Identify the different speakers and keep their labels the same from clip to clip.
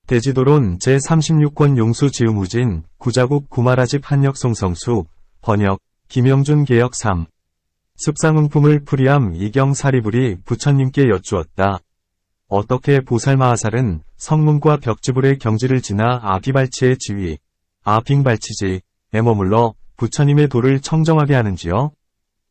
Speaker 1: 대지도론 제36권 용수지음우진 구자국 구마라집 한역송성수 번역 김영준 개역 3 습상응품을 풀이함 이경 사리불이 부처님께 여쭈었다. 어떻게 보살마하살은 성문과 벽지불의 경지를 지나 아비발치의 지위, 아빙발치지에 머물러 부처님의 도를 청정하게 하는지요?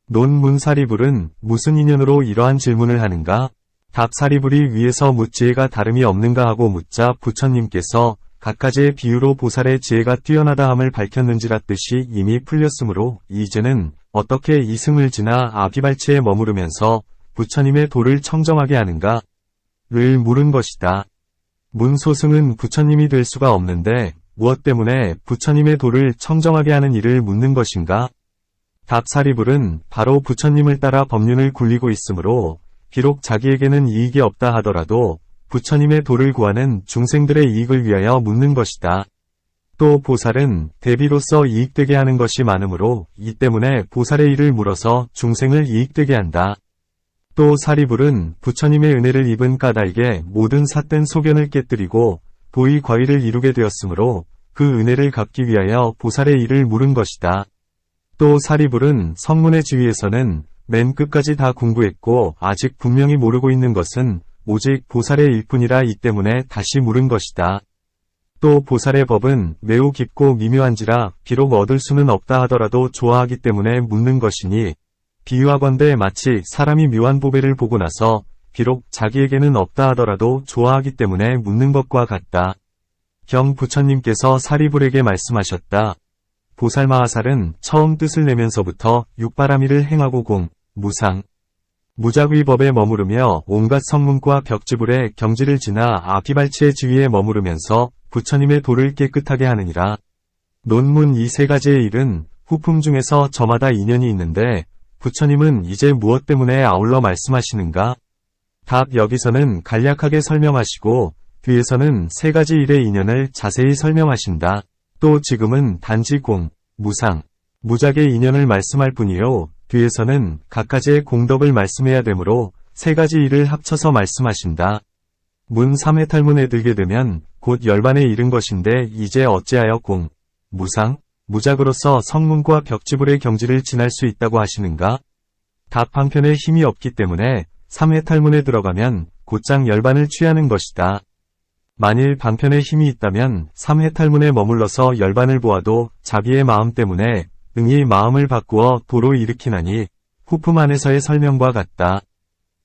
Speaker 1: 논문사리불은 무슨 인연으로 이러한 질문을 하는가? 답사리불이 위에서 묻지혜가 다름이 없는가 하고 묻자 부처님께서 갖가지의 비유로 보살의 지혜가 뛰어나다 함을 밝혔는지라 뜻이 이미 풀렸으므로 이제는 어떻게 이승을 지나 아비발치에 머무르면서 부처님의 도를 청정하게 하는가? 를 물은 것이다. 문소승은 부처님이 될 수가 없는데 무엇 때문에 부처님의 도를 청정하게 하는 일을 묻는 것인가? 답사리불은 바로 부처님을 따라 법륜을 굴리고 있으므로 비록 자기에게는 이익이 없다 하더라도 부처님의 도를 구하는 중생들의 이익을 위하여 묻는 것이다. 또 보살은 대비로서 이익되게 하는 것이 많으므로 이 때문에 보살의 일을 물어서 중생을 이익되게 한다. 또 사리불은 부처님의 은혜를 입은 까닭에 모든 삿된 소견을 깨뜨리고 도의 과위를 이루게 되었으므로 그 은혜를 갚기 위하여 보살의 일을 물은 것이다. 또 사리불은 성문의 지위에서는 맨 끝까지 다 공부했고 아직 분명히 모르고 있는 것은 오직 보살의 일뿐이라 이 때문에 다시 물은 것이다. 또 보살의 법은 매우 깊고 미묘한지라 비록 얻을 수는 없다 하더라도 좋아하기 때문에 묻는 것이니 비유하건대 마치 사람이 묘한 보배를 보고 나서 비록 자기에게는 없다 하더라도 좋아하기 때문에 묻는 것과 같다. 경 부처님께서 사리불에게 말씀하셨다. 보살마하살은 처음 뜻을 내면서부터 육바라밀을 행하고 공, 무상, 무작위법에 머무르며 온갖 성문과 벽지불의 경지를 지나 아비발치의 지위에 머무르면서 부처님의 도를 깨끗하게 하느니라. 논문 이 세 가지의 일은 후품 중에서 저마다 인연이 있는데 부처님은 이제 무엇 때문에 아울러 말씀하시는가? 답 여기서는 간략하게 설명하시고 뒤에서는 세 가지 일의 인연을 자세히 설명하신다. 또 지금은 단지 공, 무상, 무작의 인연을 말씀할 뿐이요. 뒤에서는 각가지의 공덕을 말씀해야 되므로 세 가지 일을 합쳐서 말씀하신다. 문 3회탈문에 들게 되면 곧 열반에 이른 것인데 이제 어찌하여 공, 무상, 무작으로서 성문과 벽지불의 경지를 지날 수 있다고 하시는가? 답 방편에 힘이 없기 때문에 3회탈문에 들어가면 곧장 열반을 취하는 것이다. 만일 방편에 힘이 있다면 3회탈문에 머물러서 열반을 보아도 자비의 마음 때문에 응이 마음을 바꾸어 도로 일으키나니 후품 안에서의 설명과 같다.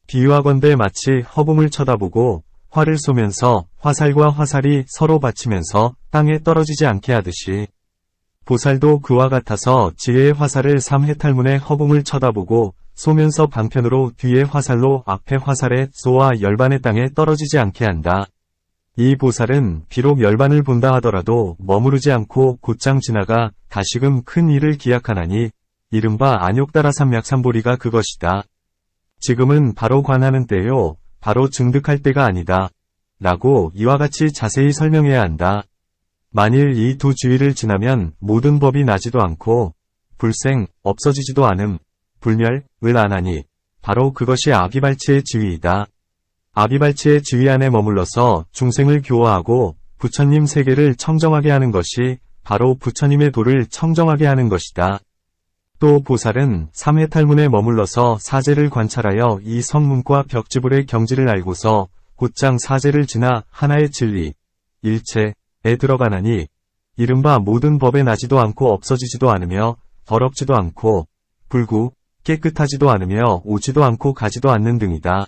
Speaker 1: 비유하건대 마치 허공을 쳐다보고 활을 쏘면서 화살과 화살이 서로 받치면서 땅에 떨어지지 않게 하듯이 보살도 그와 같아서 지혜의 화살을 3회탈문의 허공을 쳐다보고 쏘면서 방편으로 뒤의 화살로 앞의 화살에 쏘아 열반의 땅에 떨어지지 않게 한다. 이 보살은 비록 열반을 본다 하더라도 머무르지 않고 곧장 지나가 다시금 큰 일을 기약하나니 이른바 안욕다라삼약삼보리가 그것이다. 지금은 바로 관하는 때요. 바로 증득할 때가 아니다. 라고 이와 같이 자세히 설명해야 한다. 만일 이 두 주의를 지나면 모든 법이 나지도 않고 불생, 없어지지도 않음, 불멸을 안 하니 바로 그것이 아비발치의 지위이다. 아비발치의 지위 안에 머물러서 중생을 교화하고 부처님 세계를 청정하게 하는 것이 바로 부처님의 도를 청정하게 하는 것이다. 또 보살은 3회탈문에 머물러서 사제를 관찰하여 이 성문과 벽지불의 경지를 알고서 곧장 사제를 지나 하나의 진리, 일체에 들어가나니 이른바 모든 법에 나지도 않고 없어지지도 않으며 더럽지도 않고 불구, 깨끗하지도 않으며 오지도 않고 가지도 않는 등이다.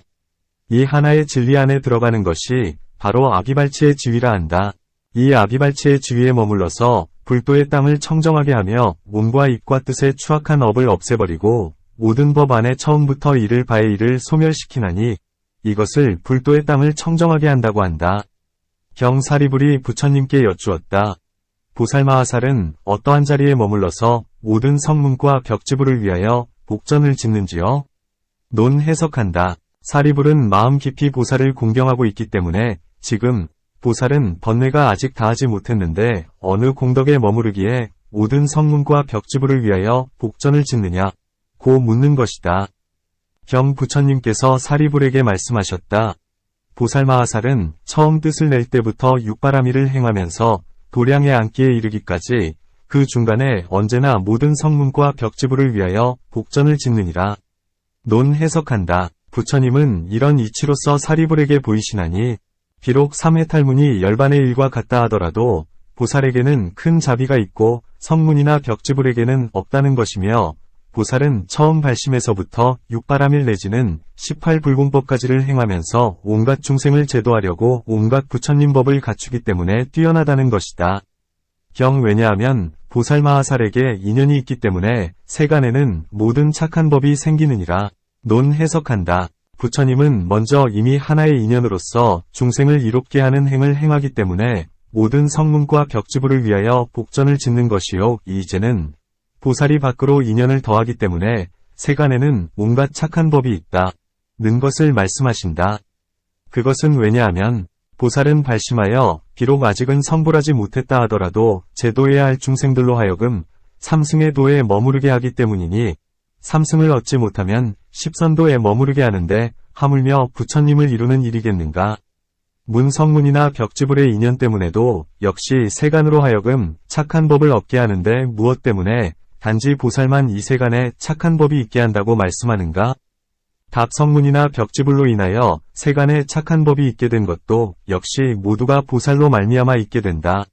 Speaker 1: 이 하나의 진리 안에 들어가는 것이 바로 아비발치의 지위라 한다. 이 아비발치의 지위에 머물러서 불도의 땅을 청정하게 하며 몸과 입과 뜻의 추악한 업을 없애버리고 모든 법 안에 처음부터 이를 바의 일을 소멸시키나니 이것을 불도의 땅을 청정하게 한다고 한다. 경사리불이 부처님께 여쭈었다. 보살마하살은 어떠한 자리에 머물러서 모든 성문과 벽지불을 위하여 복전을 짓는지요? 논 해석한다. 사리불은 마음 깊이 보살을 공경하고 있기 때문에 지금 보살은 번뇌가 아직 다하지 못했는데 어느 공덕에 머무르기에 모든 성문과 벽지불을 위하여 복전을 짓느냐 고 묻는 것이다. 경 부처님께서 사리불에게 말씀하셨다. 보살마하살은 처음 뜻을 낼 때부터 육바라밀을 행하면서 도량에 앉기에 이르기까지 그 중간에 언제나 모든 성문과 벽지부를 위하여 복전을 짓느니라. 논 해석한다. 부처님은 이런 이치로서 사리불에게 보이시나니 비록 삼해탈문이 열반의 일과 같다 하더라도 보살에게는 큰 자비가 있고 성문이나 벽지불에게는 없다는 것이며 보살은 처음 발심에서부터 육바라밀 내지는 18불공법까지를 행하면서 온갖 중생을 제도하려고 온갖 부처님 법을 갖추기 때문에 뛰어나다는 것이다. 왜냐하면 보살마하살에게 인연이 있기 때문에 세간에는 모든 착한 법이 생기느니라. 논 해석한다. 부처님은 먼저 이미 하나의 인연으로서 중생을 이롭게 하는 행을 행하기 때문에 모든 성문과 벽지부를 위하여 복전을 짓는 것이요. 이제는 보살이 밖으로 인연을 더하기 때문에 세간에는 온갖 착한 법이 있다. 는 것을 말씀하신다. 그것은 왜냐하면 보살은 발심하여 비록 아직은 성불하지 못했다 하더라도 제도해야 할 중생들로 하여금 삼승의 도에 머무르게 하기 때문이니 삼승을 얻지 못하면 십선도에 머무르게 하는데 하물며 부처님을 이루는 일이겠는가. 문성문이나 벽지불의 인연 때문에도 역시 세간으로 하여금 착한 법을 얻게 하는데 무엇 때문에 단지 보살만 이 세간에 착한 법이 있게 한다고 말씀하는가? 답 성문이나 벽지불로 인하여 세간에 착한 법이 있게 된 것도 역시 모두가 보살로 말미암아 있게 된다.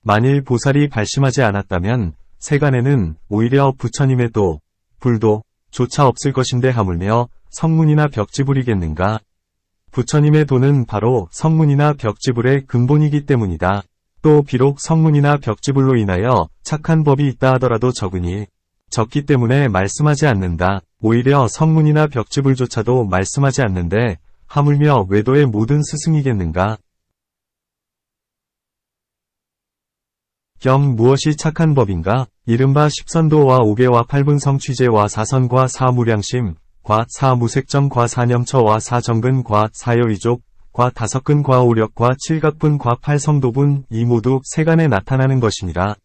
Speaker 1: 만일 보살이 발심하지 않았다면 세간에는 오히려 부처님의 도, 불도 조차 없을 것인데 하물며 성문이나 벽지불이겠는가? 부처님의 도는 바로 성문이나 벽지불의 근본이기 때문이다. 또 비록 성문이나 벽지불로 인하여 착한 법이 있다 하더라도 적기 때문에 말씀하지 않는다. 오히려 성문이나 벽지불조차도 말씀하지 않는데 하물며 외도의 모든 스승이겠는가? 무엇이 착한 법인가? 이른바 십선도와 오계와 팔분성 취재와 사선과 사무량심, 과 사무색정 과 사념처와 사정근 과 사여의족, 과 다섯근 과 오력과 칠각분 과 팔성도분 이 모두 세간에 나타나는 것이니라.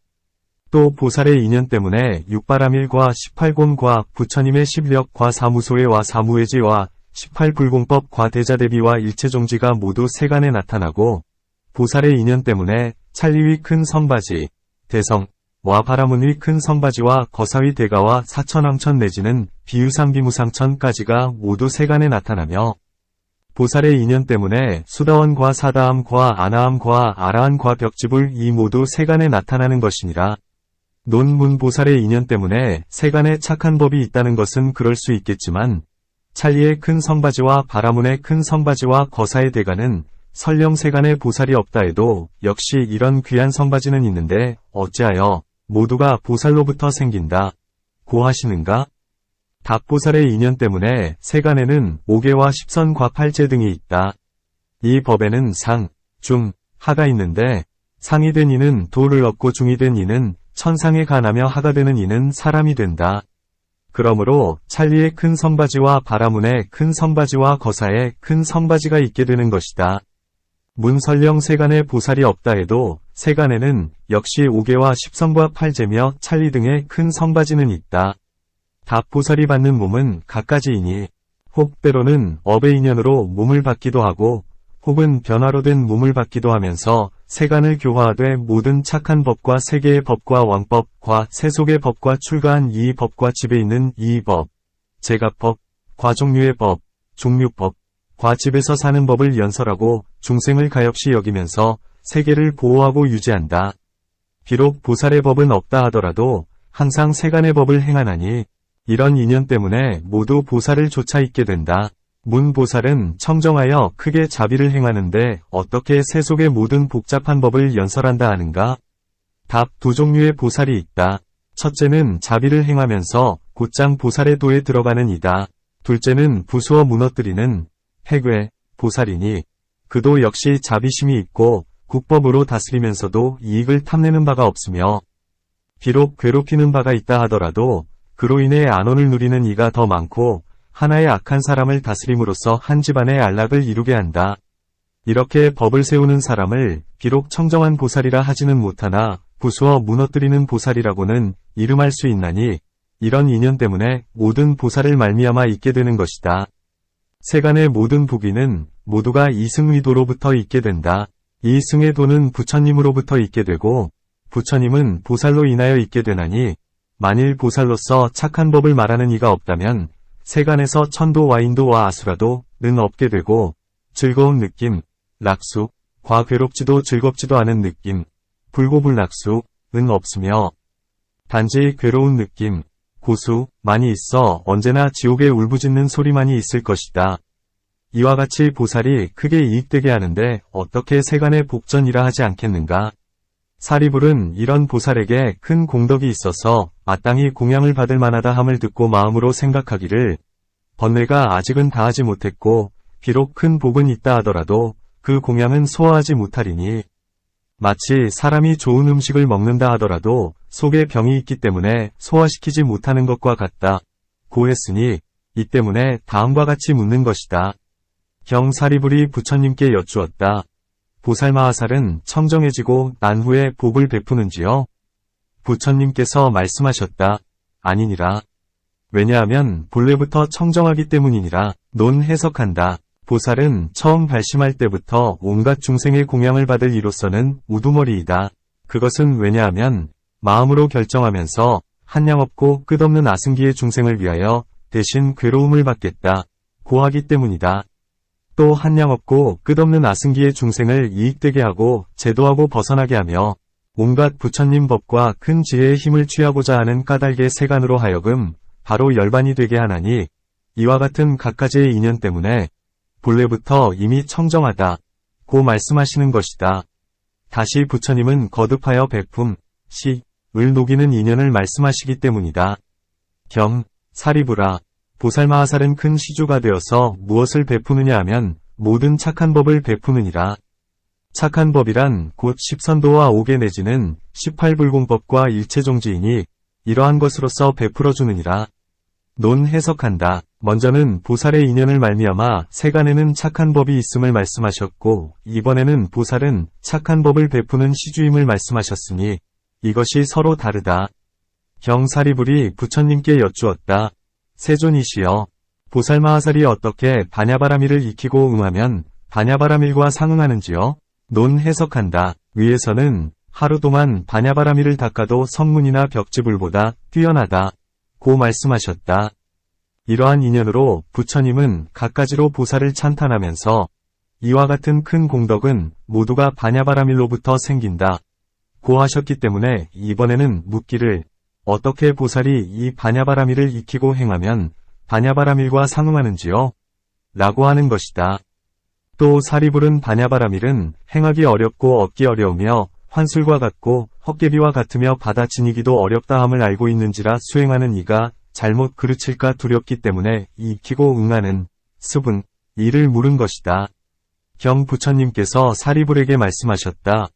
Speaker 1: 또 보살의 인연 때문에 육바라밀과 18곰과 부처님의 십력과 사무소회와 사무회지와 18불공법과 대자대비와 일체종지가 모두 세간에 나타나고 보살의 인연 때문에 찰리의 큰 성바지, 대성, 와 바라문의 큰 성바지와 거사의 대가와 사천왕천 내지는 비유상비무상천까지가 모두 세간에 나타나며 보살의 인연 때문에 수다원과 사다함과 아나함과 아라한과 벽지불 이 모두 세간에 나타나는 것이니라. 논문보살의 인연 때문에 세간에 착한 법이 있다는 것은 그럴 수 있겠지만 찰리의 큰 성바지와 바라문의 큰 성바지와 거사의 대가는 설령 세간에 보살이 없다 해도 역시 이런 귀한 성바지는 있는데 어찌하여 모두가 보살로부터 생긴다 고 하시는가? 답보살의 인연 때문에 세간에는 오계와 십선과 팔재 등이 있다. 이 법에는 상, 중, 하가 있는데 상이 된 이는 도를 얻고 중이 된 이는 천상에 간하며 하가 되는 이는 사람이 된다. 그러므로 찰리의 큰 성바지와 바라문의 큰 성바지와 거사의 큰 성바지가 있게 되는 것이다. 문설령 세간에 보살이 없다 해도 세간에는 역시 오계와 십선과 팔재며 찰리 등의 큰 성바지는 있다. 답보살이 받는 몸은 갖가지이니 혹 때로는 업의 인연으로 몸을 받기도 하고 혹은 변화로 된 몸을 받기도 하면서 세간을 교화하되 모든 착한 법과 세계의 법과 왕법과 세속의 법과 출가한 이 법과 집에 있는 이 법, 제각법, 과종류의 법, 종류법, 과집에서 사는 법을 연설하고 중생을 가엾이 여기면서 세계를 보호하고 유지한다. 비록 보살의 법은 없다 하더라도 항상 세간의 법을 행하나니 이런 인연 때문에 모두 보살을 쫓아 있게 된다. 문보살은 청정하여 크게 자비를 행하는데 어떻게 세속의 모든 복잡한 법을 연설한다 하는가? 답 두 종류의 보살이 있다. 첫째는 자비를 행하면서 곧장 보살의 도에 들어가는 이다. 둘째는 부수어 무너뜨리는 해괴 보살이니 그도 역시 자비심이 있고 국법으로 다스리면서도 이익을 탐내는 바가 없으며 비록 괴롭히는 바가 있다 하더라도 그로 인해 안온을 누리는 이가 더 많고 하나의 악한 사람을 다스림으로써 한 집안의 안락을 이루게 한다. 이렇게 법을 세우는 사람을 비록 청정한 보살이라 하지는 못하나 부수어 무너뜨리는 보살이라고는 이름할 수 있나니 이런 인연 때문에 모든 보살을 말미암아 있게 되는 것이다. 세간의 모든 부귀는 모두가 이승의도로부터 있게 된다. 이 승의 도는 부처님으로부터 있게 되고 부처님은 보살로 인하여 있게 되나니 만일 보살로서 착한 법을 말하는 이가 없다면 세간에서 천도와 인도와 아수라도는 없게 되고 즐거운 느낌, 락수, 과 괴롭지도 즐겁지도 않은 느낌, 불고불락수는 없으며 단지 괴로운 느낌, 고수만이 있어 언제나 지옥의 울부짖는 소리만이 있을 것이다. 이와 같이 보살이 크게 이익되게 하는데 어떻게 세간의 복전이라 하지 않겠는가? 사리불은 이런 보살에게 큰 공덕이 있어서 마땅히 공양을 받을 만하다 함을 듣고 마음으로 생각하기를 번뇌가 아직은 다하지 못했고 비록 큰 복은 있다 하더라도 그 공양은 소화하지 못하리니 마치 사람이 좋은 음식을 먹는다 하더라도 속에 병이 있기 때문에 소화시키지 못하는 것과 같다. 고했으니 이 때문에 다음과 같이 묻는 것이다. 경사리불이 부처님께 여쭈었다. 보살마하살은 청정해지고 난 후에 복을 베푸는지요? 부처님께서 말씀하셨다. 아니니라. 왜냐하면 본래부터 청정하기 때문이니라. 논 해석한다. 보살은 처음 발심할 때부터 온갖 중생의 공양을 받을 이로서는 우두머리이다. 그것은 왜냐하면 마음으로 결정하면서 한량없고 끝없는 아승기의 중생을 위하여 대신 괴로움을 받겠다. 고하기 때문이다. 또 한량없고 끝없는 아승기의 중생을 이익되게 하고 제도하고 벗어나게 하며 온갖 부처님 법과 큰 지혜의 힘을 취하고자 하는 까닭의 세간으로 하여금 바로 열반이 되게 하나니 이와 같은 갖가지의 인연 때문에 본래부터 이미 청정하다. 고 말씀하시는 것이다. 다시 부처님은 거듭하여 백품, 을 녹이는 인연을 말씀하시기 때문이다. 경, 사리불아, 보살마하살은 큰 시주가 되어서 무엇을 베푸느냐 하면 모든 착한 법을 베푸느니라. 착한 법이란 곧 십선도와 5개 내지는 18불공법과 일체종지이니 이러한 것으로서 베풀어 주느니라. 논 해석한다. 먼저는 보살의 인연을 말미암아 세간에는 착한 법이 있음을 말씀하셨고 이번에는 보살은 착한 법을 베푸는 시주임을 말씀하셨으니 이것이 서로 다르다. 경사리불이 부처님께 여쭈었다. 세존이시여, 보살마하살이 어떻게 반야바라밀을 익히고 응하면 반야바라밀과 상응하는지요? 논 해석한다. 위에서는 하루 동안 반야바라밀을 닦아도 성문이나 벽지불보다 뛰어나다. 고 말씀하셨다. 이러한 인연으로 부처님은 갖가지로 보살을 찬탄하면서 이와 같은 큰 공덕은 모두가 반야바라밀로부터 생긴다. 고 하셨기 때문에 이번에는 묻기를 어떻게 보살이 이 반야바라밀을 익히고 행하면 반야바라밀과 상응하는지요? 라고 하는 것이다. 또 사리불은 반야바라밀은 행하기 어렵고 얻기 어려우며 환술과 같고 헛개비와 같으며 받아 지니기도 어렵다 함을 알고 있는지라 수행하는 이가 잘못 그르칠까 두렵기 때문에 익히고 응하는 습은 이를 물은 것이다. 경 부처님께서 사리불에게 말씀하셨다.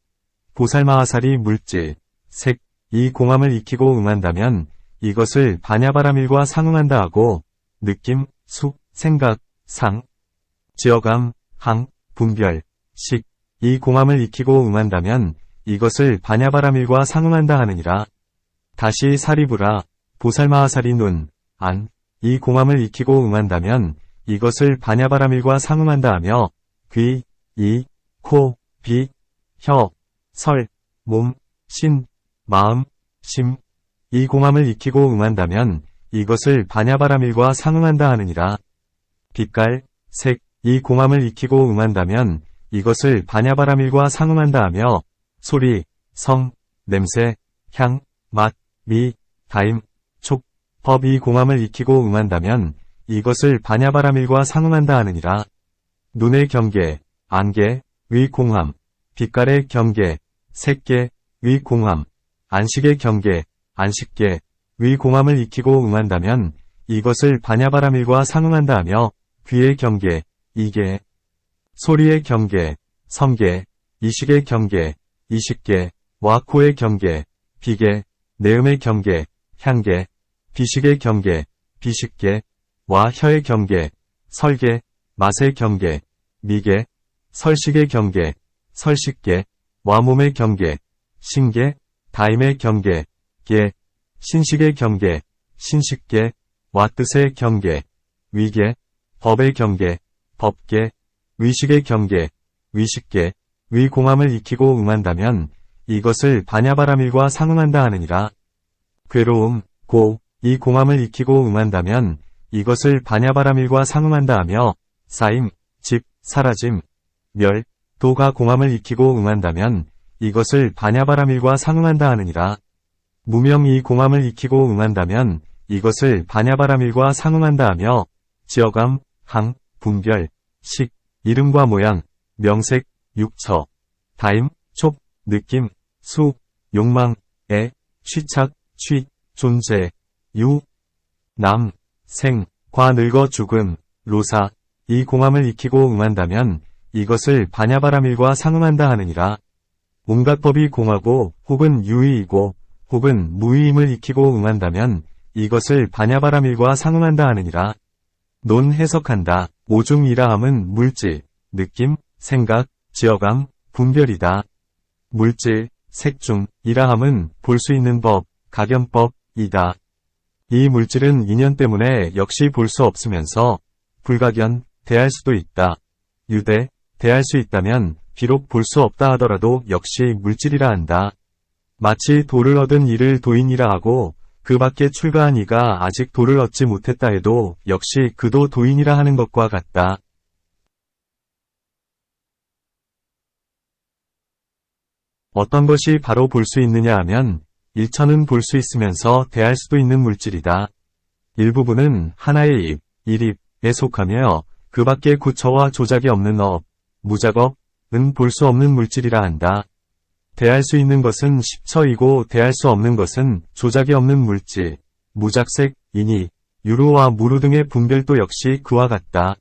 Speaker 1: 보살마하살이 물질, 색, 이 공함을 익히고 응한다면 이것을 반야바라밀과 상응한다 하고 느낌, 수, 생각, 상, 지어감, 항, 분별, 식, 이 공함을 익히고 응한다면 이것을 반야바라밀과 상응한다 하느니라. 다시 사리불아, 보살마하살이 눈, 안, 이 공함을 익히고 응한다면 이것을 반야바라밀과 상응한다 하며 귀, 이, 코, 비, 혀, 설, 몸, 신, 마음, 심, 이 공함을 익히고 응한다면 이것을 반야바라밀과 상응한다 하느니라. 빛깔, 색, 이 공함을 익히고 응한다면 이것을 반야바라밀과 상응한다 하며 소리, 성, 냄새, 향, 맛, 미, 다임, 촉, 법 이 공함을 익히고 응한다면 이것을 반야바라밀과 상응한다 하느니라. 눈의 경계, 안개, 위 공함, 빛깔의 경계, 색계, 위 공함, 안식의 경계, 안식계, 위 공함을 익히고 응한다면 이것을 반야바라밀과 상응한다 하며 귀의 경계, 이계, 소리의 경계, 성계, 이식의 경계, 이식계, 와 코의 경계, 비계, 내음의 경계, 향계, 비식의 경계, 비식계, 와 혀의 경계, 설계, 맛의 경계, 미계, 설식의 경계, 설식계, 와 몸의 경계, 신계, 다임의 경계, 계, 신식의 경계, 신식계, 와 뜻의 경계, 위계, 법의 경계, 법계, 의식의 경계, 의식계, 의 공함을 익히고 응한다면 이것을 반야바라밀과 상응한다 하느니라. 괴로움, 고, 이 공함을 익히고 응한다면 이것을 반야바라밀과 상응한다 하며 쌓임, 집, 사라짐, 멸, 도가 공함을 익히고 응한다면 이것을 반야바라밀과 상응한다 하느니라. 무명 이 공함을 익히고 응한다면 이것을 반야바라밀과 상응한다 하며 지어감, 항, 분별, 식, 이름과 모양, 명색, 육처, 다임, 촉, 느낌, 수, 욕망, 애, 취착, 취, 존재, 유, 남, 생, 과 늙어 죽음, 로사, 이 공함을 익히고 응한다면 이것을 반야바라밀과 상응한다 하느니라. 온갖 법이 공하고 혹은 유의이고 혹은 무의임을 익히고 응한다면 이것을 반야바라밀과 상응한다 하느니라. 논 해석한다. 오중이라함은 물질, 느낌, 생각, 지어감, 분별이다. 물질, 색중, 이라함은 볼 수 있는 법, 각연법이다. 이 물질은 인연 때문에 역시 볼 수 없으면서 불각연, 대할 수도 있다. 유대, 대할 수 있다면 비록 볼 수 없다 하더라도 역시 물질이라 한다. 마치 도를 얻은 이를 도인이라 하고 그 밖에 출가한 이가 아직 도를 얻지 못했다 해도 역시 그도 도인이라 하는 것과 같다. 어떤 것이 바로 볼 수 있느냐 하면 일천은 볼 수 있으면서 대할 수도 있는 물질이다. 일부분은 하나의 입, 일입에 속하며 그 밖에 구처와 조작이 없는 업, 무작업은 볼 수 없는 물질이라 한다. 대할 수 있는 것은 십처이고 대할 수 없는 것은 조작이 없는 물질, 무작색, 인이, 유루와 무루 등의 분별도 역시 그와 같다.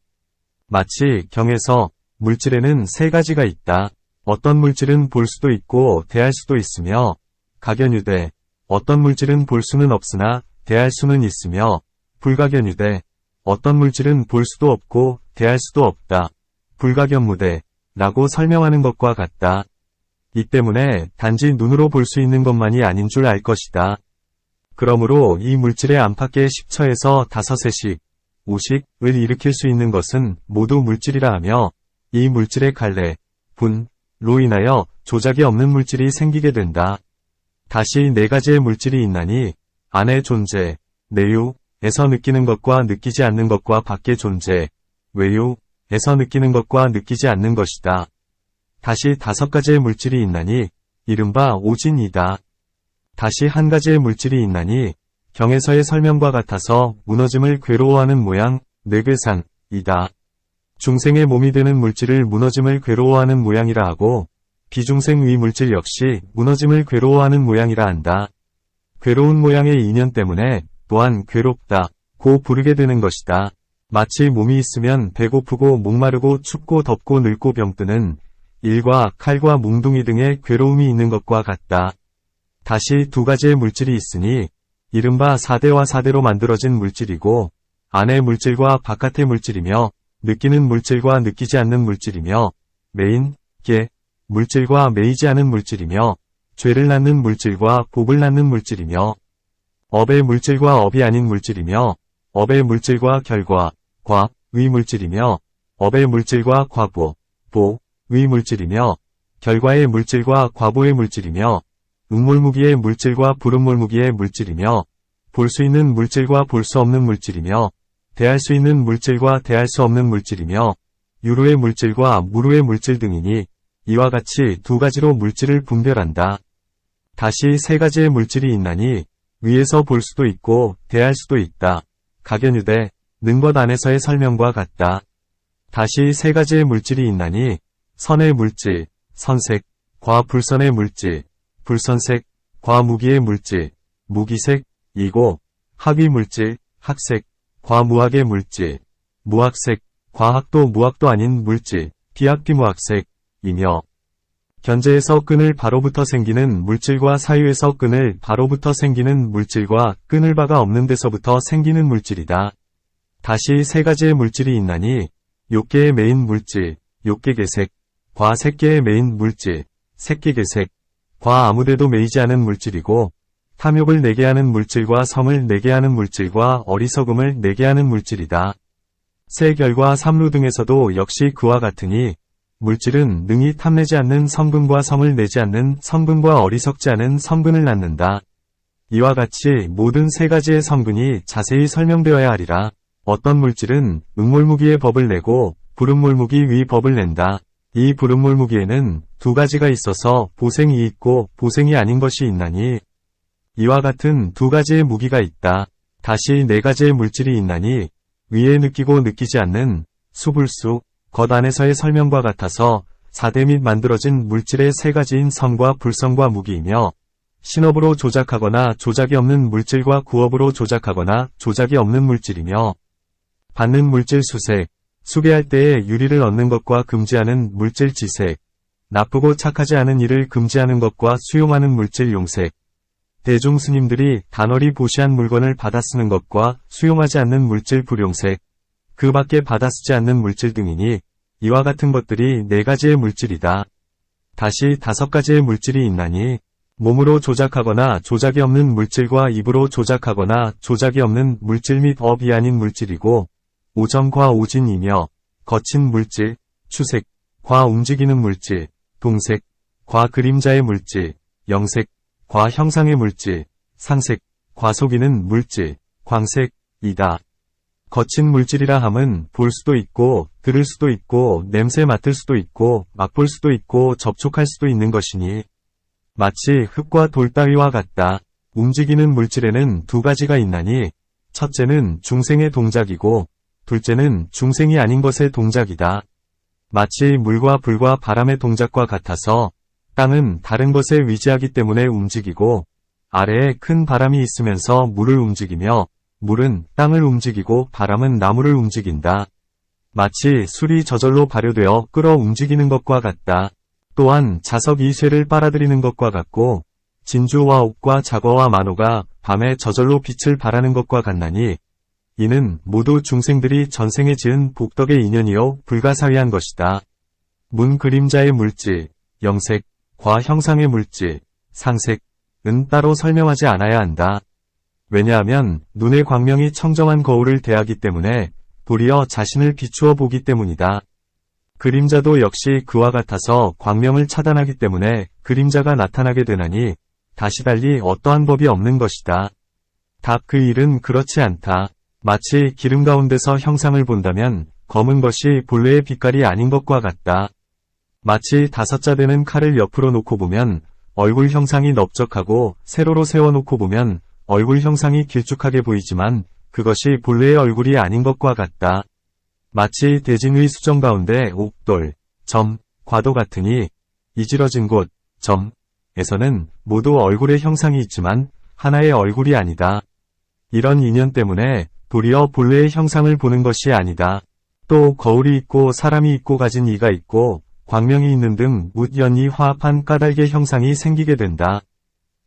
Speaker 1: 마치 경에서 물질에는 세 가지가 있다. 어떤 물질은 볼 수도 있고 대할 수도 있으며 각연유대, 어떤 물질은 볼 수는 없으나 대할 수는 있으며 불각연유대, 어떤 물질은 볼 수도 없고 대할 수도 없다. 불각연무대 라고 설명하는 것과 같다. 이 때문에 단지 눈으로 볼 수 있는 것만이 아닌 줄 알 것이다. 그러므로 이 물질의 안팎의 10처에서 5세씩, 5식을 일으킬 수 있는 것은 모두 물질이라 하며 이 물질의 갈래, 분로 인하여 조작이 없는 물질이 생기게 된다. 다시 네 가지의 물질이 있나니 안의 존재, 내유에서 느끼는 것과 느끼지 않는 것과 밖의 존재, 외유에서 느끼는 것과 느끼지 않는 것이다. 다시 5가지의 물질이 있나니 이른바 오진이다. 다시 한 가지의 물질이 있나니 경에서의 설명과 같아서 무너짐을 괴로워하는 모양, 뇌괴상이다. 중생의 몸이 되는 물질을 무너짐을 괴로워하는 모양이라 하고 비중생의 물질 역시 무너짐을 괴로워하는 모양이라 한다. 괴로운 모양의 인연 때문에 또한 괴롭다고 부르게 되는 것이다. 마치 몸이 있으면 배고프고 목마르고 춥고 덥고 늙고 병드는 일과 칼과 뭉둥이 등의 괴로움이 있는 것과 같다. 다시 2가지의 물질이 있으니 이른바 사대와 사대로 만들어진 물질이고 안의 물질과 바깥의 물질이며 느끼는 물질과 느끼지 않는 물질이며 매인, 계, 물질과 매이지 않은 물질이며 죄를 낳는 물질과 복을 낳는 물질이며 업의 물질과 업이 아닌 물질이며 업의 물질과 결과, 과, 의 물질이며 업의 물질과 과보, 보, 의 물질이며 결과의 물질과 과보의 물질이며 음몰무기의 물질과 불음몰무기의 물질이며 볼 수 있는 물질과 볼 수 없는 물질이며 대할 수 있는 물질과 대할 수 없는 물질이며 유루의 물질과 무루의 물질 등이니 이와 같이 2가지로 물질을 분별한다. 다시 3가지의 물질이 있나니 위에서 볼 수도 있고 대할 수도 있다. 각연유대, 는 것 안에서의 설명과 같다. 다시 3가지의 물질이 있나니 선의 물질, 선색, 과 불선의 물질, 불선색, 과 무기의 물질, 무기색, 이고 학위 물질, 학색, 과 무학의 물질, 무학색, 과학도 무학도 아닌 물질, 비학비무학색, 이며 견제에서 끈을 바로부터 생기는 물질과 사유에서 끈을 바로부터 생기는 물질과 끊을 바가 없는 데서부터 생기는 물질이다. 다시 3가지의 물질이 있나니 욕계의 메인 물질, 욕계계색, 과 색계의 메인 물질, 색계계색, 과 아무데도 매이지 않은 물질이고 탐욕을 내게 하는 물질과 성을 내게 하는 물질과 어리석음을 내게 하는 물질이다. 세, 결과 삼루 등에서도 역시 그와 같으니 물질은 능히 탐내지 않는 성분과 성을 내지 않는 성분과 어리석지 않은 성분을 낳는다. 이와 같이 모든 세 가지의 성분이 자세히 설명되어야 하리라. 어떤 물질은 음몰무기의 법을 내고 불음몰무기 위 법을 낸다. 이 불음몰무기에는 두 가지가 있어서 보생이 있고 보생이 아닌 것이 있나니 이와 같은 두 가지의 무기가 있다. 다시 네 가지의 물질이 있나니 위에 느끼고 느끼지 않는 수불수, 것 안에서의 설명과 같아서 사대 및 만들어진 물질의 세 가지인 성과 불성과 무기이며 신업으로 조작하거나 조작이 없는 물질과 구업으로 조작하거나 조작이 없는 물질이며 받는 물질 수색, 수배할 때에 유리를 얻는 것과 금지하는 물질 지색, 나쁘고 착하지 않은 일을 금지하는 것과 수용하는 물질 용색, 대중 스님들이 단월이 보시한 물건을 받아 쓰는 것과 수용하지 않는 물질 불용색, 그 밖에 받아 쓰지 않는 물질 등이니 이와 같은 것들이 네 가지의 물질이다. 다시 다섯 가지의 물질이 있나니 몸으로 조작하거나 조작이 없는 물질과 입으로 조작하거나 조작이 없는 물질 및 업이 아닌 물질이고 오정과 오진이며 거친 물질, 추색, 과 움직이는 물질, 동색, 과 그림자의 물질, 영색, 과 형상의 물질, 상색, 과 속이는 물질, 광색이다. 거친 물질이라 함은 볼 수도 있고 들을 수도 있고 냄새 맡을 수도 있고 맛볼 수도 있고 접촉할 수도 있는 것이니 마치 흙과 돌 따위와 같다. 움직이는 물질에는 두 가지가 있나니 첫째는 중생의 동작이고 둘째는 중생이 아닌 것의 동작이다. 마치 물과 불과 바람의 동작과 같아서 땅은 다른 것에 위지하기 때문에 움직이고 아래에 큰 바람이 있으면서 물을 움직이며 물은 땅을 움직이고 바람은 나무를 움직인다. 마치 술이 저절로 발효되어 끓어 움직이는 것과 같다. 또한 자석 이 쇠를 빨아들이는 것과 같고 진주와 옥과 자거와 만호가 밤에 저절로 빛을 발하는 것과 같나니 이는 모두 중생들이 전생에 지은 복덕의 인연이요 불가사의한 것이다. 문 그림자의 물질, 영색, 과 형상의 물질, 상색은 따로 설명하지 않아야 한다. 왜냐하면 눈의 광명이 청정한 거울을 대하기 때문에 도리어 자신을 비추어 보기 때문이다. 그림자도 역시 그와 같아서 광명을 차단하기 때문에 그림자가 나타나게 되나니 다시 달리 어떠한 법이 없는 것이다. 답 그 일은 그렇지 않다. 마치 기름 가운데서 형상을 본다면 검은 것이 본래의 빛깔이 아닌 것과 같다. 마치 5자 되는 칼을 옆으로 놓고 보면 얼굴 형상이 넓적하고 세로로 세워놓고 보면 얼굴 형상이 길쭉하게 보이지만 그것이 본래의 얼굴이 아닌 것과 같다. 마치 대진의 수정 가운데 옥돌, 점, 과도 같으니 이지러진 곳, 점에서는 모두 얼굴의 형상이 있지만 하나의 얼굴이 아니다. 이런 인연 때문에 도리어 본래의 형상을 보는 것이 아니다. 또 거울이 있고 사람이 있고 가진 이가 있고 광명이 있는 등 묻연이 화합한 까닭의 형상이 생기게 된다.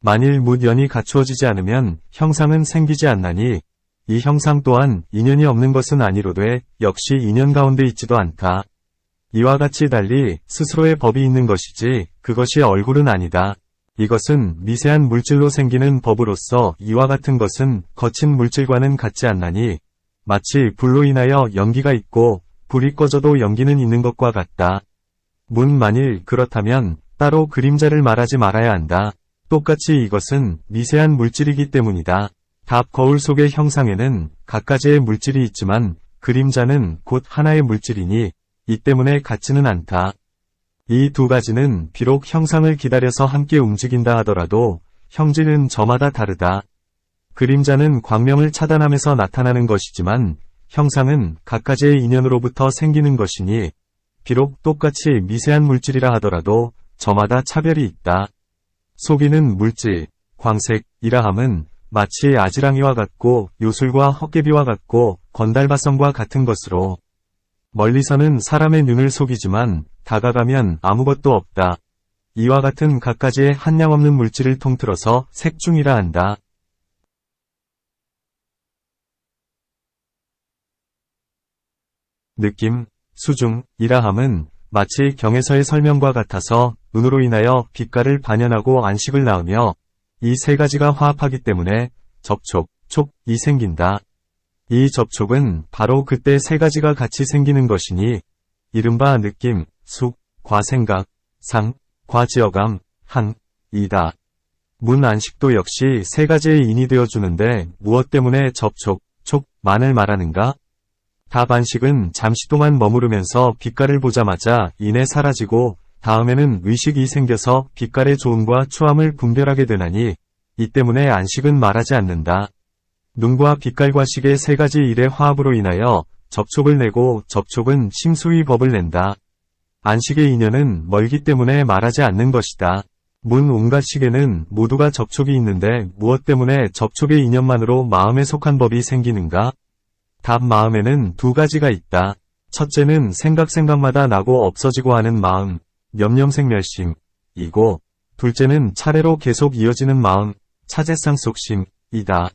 Speaker 1: 만일 묻연이 갖추어지지 않으면 형상은 생기지 않나니 이 형상 또한 인연이 없는 것은 아니로되 역시 인연 가운데 있지도 않다. 이와 같이 달리 스스로의 법이 있는 것이지 그것이 얼굴은 아니다. 이것은 미세한 물질로 생기는 법으로서 이와 같은 것은 거친 물질과는 같지 않나니 마치 불로 인하여 연기가 있고 불이 꺼져도 연기는 있는 것과 같다. 만일 그렇다면 따로 그림자를 말하지 말아야 한다. 똑같이 이것은 미세한 물질이기 때문이다. 답 거울 속의 형상에는 각가지의 물질이 있지만 그림자는 곧 하나의 물질이니 이 때문에 같지는 않다. 이 두 가지는 비록 형상을 기다려서 함께 움직인다 하더라도 형질은 저마다 다르다. 그림자는 광명을 차단하면서 나타나는 것이지만 형상은 각가지의 인연으로부터 생기는 것이니 비록 똑같이 미세한 물질이라 하더라도 저마다 차별이 있다. 속이는 물질, 광색이라 함은 마치 아지랑이와 같고 요술과 헛개비와 같고 건달바성과 같은 것으로 멀리서는 사람의 눈을 속이지만 다가가면 아무것도 없다. 이와 같은 갖가지의 한량없는 물질을 통틀어서 색중이라 한다. 느낌, 수중이라 함은 마치 경에서의 설명과 같아서 눈으로 인하여 빛깔을 반연하고 안식을 낳으며 이 세 가지가 화합하기 때문에 접촉, 촉이 생긴다. 이 접촉은 바로 그때 세 가지가 같이 생기는 것이니 이른바 느낌, 숙, 과생각, 상, 과지어감, 한, 이다. 문안식도 역시 세 가지의 인이 되어주는데 무엇 때문에 접촉, 촉만을 말하는가? 답안식은 잠시 동안 머무르면서 빛깔을 보자마자 이내 사라지고 다음에는 의식이 생겨서 빛깔의 좋음과 추함을 분별하게 되나니 이 때문에 안식은 말하지 않는다. 눈과 빛깔과 식의 세 가지 일의 화합으로 인하여 접촉을 내고 접촉은 심수의 법을 낸다. 안식의 인연은 멀기 때문에 말하지 않는 것이다. 문 온갖 식에는 모두가 접촉이 있는데 무엇 때문에 접촉의 인연만으로 마음에 속한 법이 생기는가? 답 마음에는 두 가지가 있다. 첫째는 생각마다 나고 없어지고 하는 마음, 염염생멸심이고 둘째는 차례로 계속 이어지는 마음, 차제상속심이다.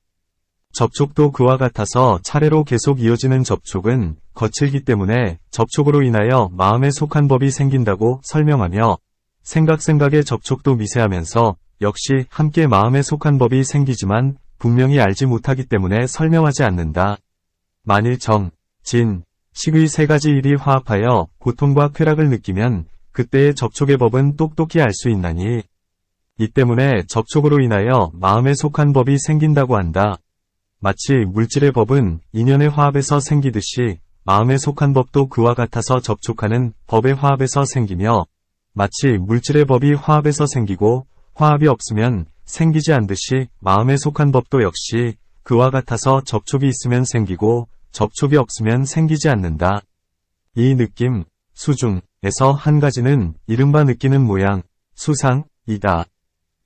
Speaker 1: 접촉도 그와 같아서 차례로 계속 이어지는 접촉은 거칠기 때문에 접촉으로 인하여 마음에 속한 법이 생긴다고 설명하며 생각의 접촉도 미세하면서 역시 함께 마음에 속한 법이 생기지만 분명히 알지 못하기 때문에 설명하지 않는다. 만일 정, 진, 식의 세 가지 일이 화합하여 고통과 쾌락을 느끼면 그때의 접촉의 법은 똑똑히 알 수 있나니 이 때문에 접촉으로 인하여 마음에 속한 법이 생긴다고 한다. 마치 물질의 법은 인연의 화합에서 생기듯이 마음에 속한 법도 그와 같아서 접촉하는 법의 화합에서 생기며 마치 물질의 법이 화합에서 생기고 화합이 없으면 생기지 않듯이 마음에 속한 법도 역시 그와 같아서 접촉이 있으면 생기고 접촉이 없으면 생기지 않는다. 이 느낌, 수중에서 한 가지는 이른바 느끼는 모양, 수상이다.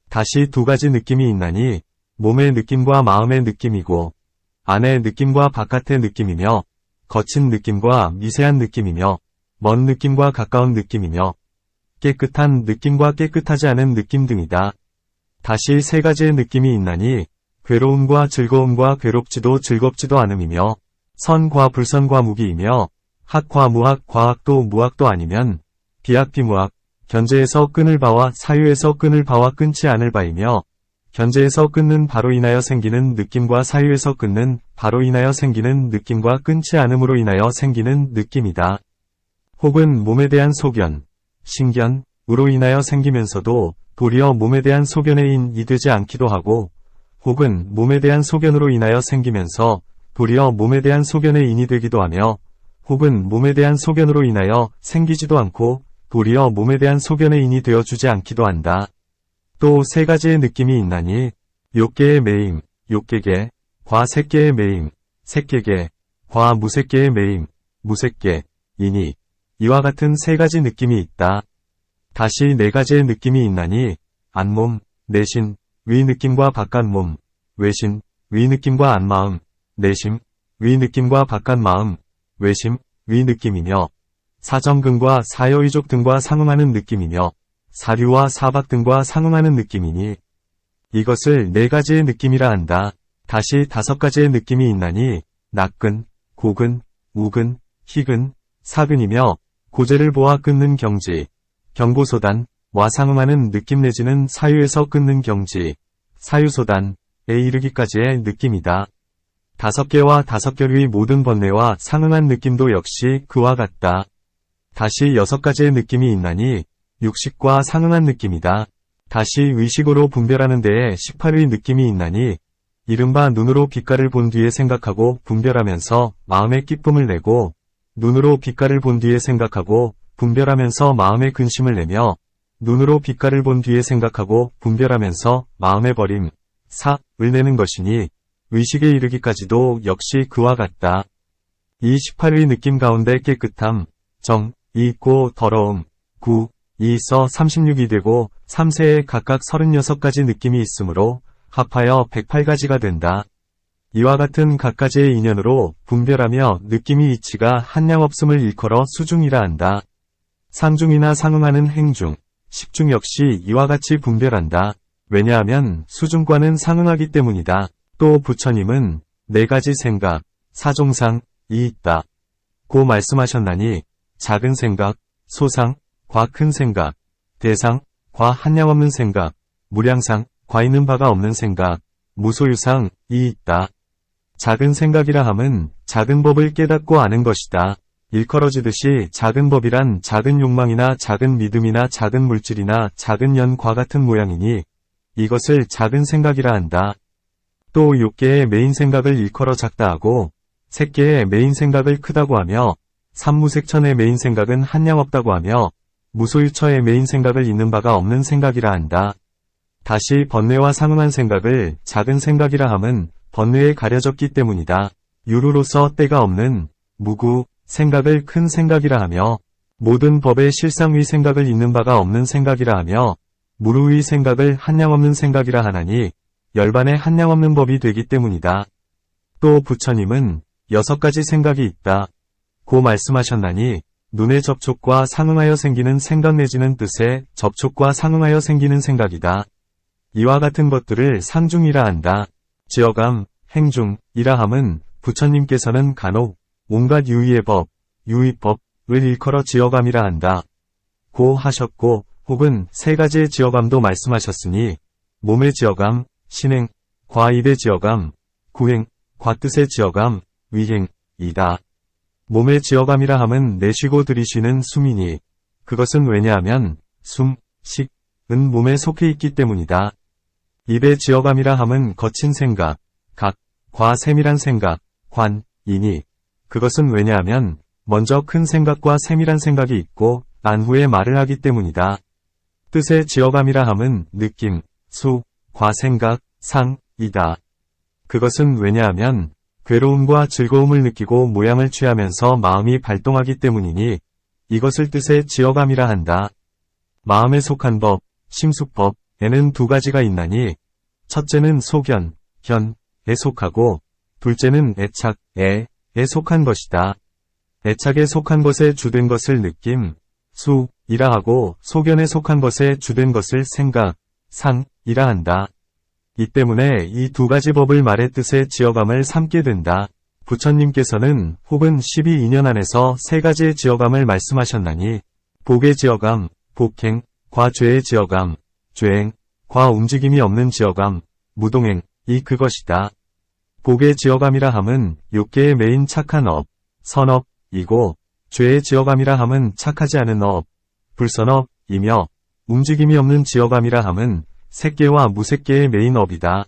Speaker 1: 다시 두 가지 느낌이 있나니 몸의 느낌과 마음의 느낌이고 안의 느낌과 바깥의 느낌이며 거친 느낌과 미세한 느낌이며 먼 느낌과 가까운 느낌이며 깨끗한 느낌과 깨끗하지 않은 느낌 등이다. 다시 세 가지의 느낌이 있나니 괴로움과 즐거움과 괴롭지도 즐겁지도 않음이며 선과 불선과 무기이며 학과 무학 과학도 무학도 아니면 비학 비무학 견제에서 끊을 바와 사유에서 끊을 바와 끊지 않을 바이며 견제에서 끊는 바로 인하여 생기는 느낌과 사유에서 끊는 바로 인하여 생기는 느낌과 끊지 않음으로 인하여 생기는 느낌이다. 혹은 몸에 대한 소견, 신견으로 인하여 생기면서도 도리어 몸에 대한 소견의 인이 되지 않기도 하고 혹은 몸에 대한 소견으로 인하여 생기면서 도리어 몸에 대한 소견의 인이 되기도 하며 혹은 몸에 대한 소견으로 인하여 생기지도 않고 도리어 몸에 대한 소견의 인이 되어주지 않기도 한다. 또 세 가지의 느낌이 있나니 욕계의 매임, 욕계계, 과색계의 매임, 색계계, 과무색계의 매임, 무색계이니 이와 같은 세 가지 느낌이 있다. 다시 네 가지의 느낌이 있나니 안몸, 내신, 위 느낌과 바깥몸, 외신, 위 느낌과 안마음, 내심, 위 느낌과 바깥마음, 외심, 위 느낌이며 사정근과 사여의족 등과 상응하는 느낌이며 사류와 사박 등과 상응하는 느낌이니 이것을 네 가지의 느낌이라 한다. 다시 다섯 가지의 느낌이 있나니 낙근, 고근, 우근, 희근, 사근이며 고재를 보아 끊는 경지, 경보소단와 상응하는 느낌 내지는 사유에서 끊는 경지, 사유소단에 이르기까지의 느낌이다. 다섯 개와 다섯 결의 모든 번뇌와 상응한 느낌도 역시 그와 같다. 다시 여섯 가지의 느낌이 있나니 육식과 상응한 느낌이다. 다시 의식으로 분별하는 데에 18의 느낌이 있나니 이른바 눈으로 빛깔을 본 뒤에 생각하고 분별하면서 마음에 기쁨을 내고 눈으로 빛깔을 본 뒤에 생각하고 분별하면서 마음에 근심을 내며 눈으로 빛깔을 본 뒤에 생각하고 분별하면서 마음에 버림, 사을 내는 것이니 의식에 이르기까지도 역시 그와 같다. 이 18의 느낌 가운데 깨끗함, 정, 이 있고 더러움, 구, 이 있어 36이 되고 3세에 각각 36가지 느낌이 있으므로 합하여 108가지가 된다. 이와 같은 각가지의 인연으로 분별하며 느낌이 이치가 한량 없음을 일컬어 수중이라 한다. 상중이나 상응하는 행중, 식중 역시 이와 같이 분별한다. 왜냐하면 수중과는 상응하기 때문이다. 또 부처님은 네 가지 생각, 사종상이 있다. 고 말씀하셨나니 작은 생각, 소상, 과 큰 생각, 대상, 과 한량 없는 생각, 무량상, 과 있는 바가 없는 생각, 무소유상이 있다. 작은 생각이라 함은 작은 법을 깨닫고 아는 것이다. 일컬어지듯이 작은 법이란 작은 욕망이나 작은 믿음이나 작은 물질이나 작은 연과 같은 모양이니 이것을 작은 생각이라 한다. 또 6개의 메인 생각을 일컬어 작다 하고 3개의 메인 생각을 크다고 하며 삼무색천의 메인 생각은 한량 없다고 하며 무소유처의 메인 생각을 잇는 바가 없는 생각이라 한다. 다시 번뇌와 상응한 생각을 작은 생각이라 함은 번뇌에 가려졌기 때문이다. 유루로서 때가 없는 무구 생각을 큰 생각이라 하며 모든 법의 실상의 생각을 잇는 바가 없는 생각이라 하며 무루의 생각을 한량 없는 생각이라 하나니 열반의 한량 없는 법이 되기 때문이다. 또 부처님은 6가지 생각이 있다. 고 말씀하셨나니 눈의 접촉과 상응하여 생기는 생각 내지는 뜻의 접촉과 상응하여 생기는 생각이다. 이와 같은 것들을 상중이라 한다. 지어감, 행중이라 함은 부처님께서는 간혹 온갖 유의의 법, 유의법을 일컬어 지어감이라 한다. 고 하셨고 혹은 3가지의 지어감도 말씀하셨으니 몸의 지어감, 신행, 과입의 지어감, 구행, 과뜻의 지어감, 위행이다. 몸의 지어감이라 함은 내쉬고 들이쉬는 숨이니 그것은 왜냐하면 숨, 식은 몸에 속해 있기 때문이다. 입의 지어감이라 함은 거친 생각, 각, 과 세밀한 생각, 관이니 그것은 왜냐하면 먼저 큰 생각과 세밀한 생각이 있고 난 후에 말을 하기 때문이다. 뜻의 지어감이라 함은 느낌, 수, 과 생각, 상이다. 그것은 왜냐하면 괴로움과 즐거움을 느끼고 모양을 취하면서 마음이 발동하기 때문이니 이것을 뜻의 지어감이라 한다. 마음에 속한 법, 심숙법에는 2가지가 있나니 첫째는 소견, 견에 속하고 둘째는 애착에 속한 것이다. 애착에 속한 것에 주된 것을 느낌, 수이라 하고 소견에 속한 것에 주된 것을 생각, 상이라 한다. 이 때문에 이 2가지 법을 말의 뜻의 지어감을 삼게 된다. 부처님께서는 혹은 12인연 안에서 3가지의 지어감을 말씀하셨나니 복의 지어감, 복행, 과 죄의 지어감, 죄행, 과 움직임이 없는 지어감, 무동행이 그것이다. 복의 지어감이라 함은 6개의 메인 착한 업, 선업이고 죄의 지어감이라 함은 착하지 않은 업, 불선업이며 움직임이 없는 지어감이라 함은 색계와 무색계의 메인 업이다.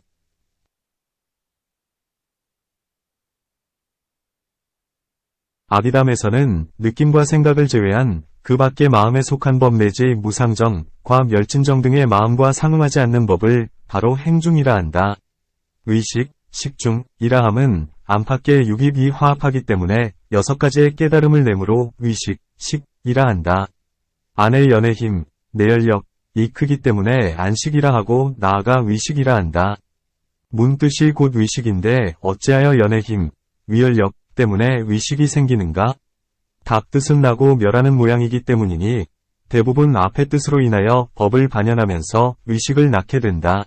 Speaker 1: 아비담에서는 느낌과 생각을 제외한 그 밖의 마음에 속한 법 내지 무상정, 과 멸진정 등의 마음과 상응하지 않는 법을 바로 행중이라 한다. 의식, 식중이라 함은 안팎의 육입이 화합하기 때문에 6가지의 깨달음을 내므로 의식, 식이라 한다. 안의 연의 힘, 내열력, 이 크기 때문에 안식이라 하고 나아가 의식이라 한다. 문뜻이 곧 의식인데 어찌하여 연의 힘, 위열력 때문에 의식이 생기는가? 답 뜻은 나고 멸하는 모양이기 때문이니 대부분 앞의 뜻으로 인하여 법을 반연하면서 의식을 낳게 된다.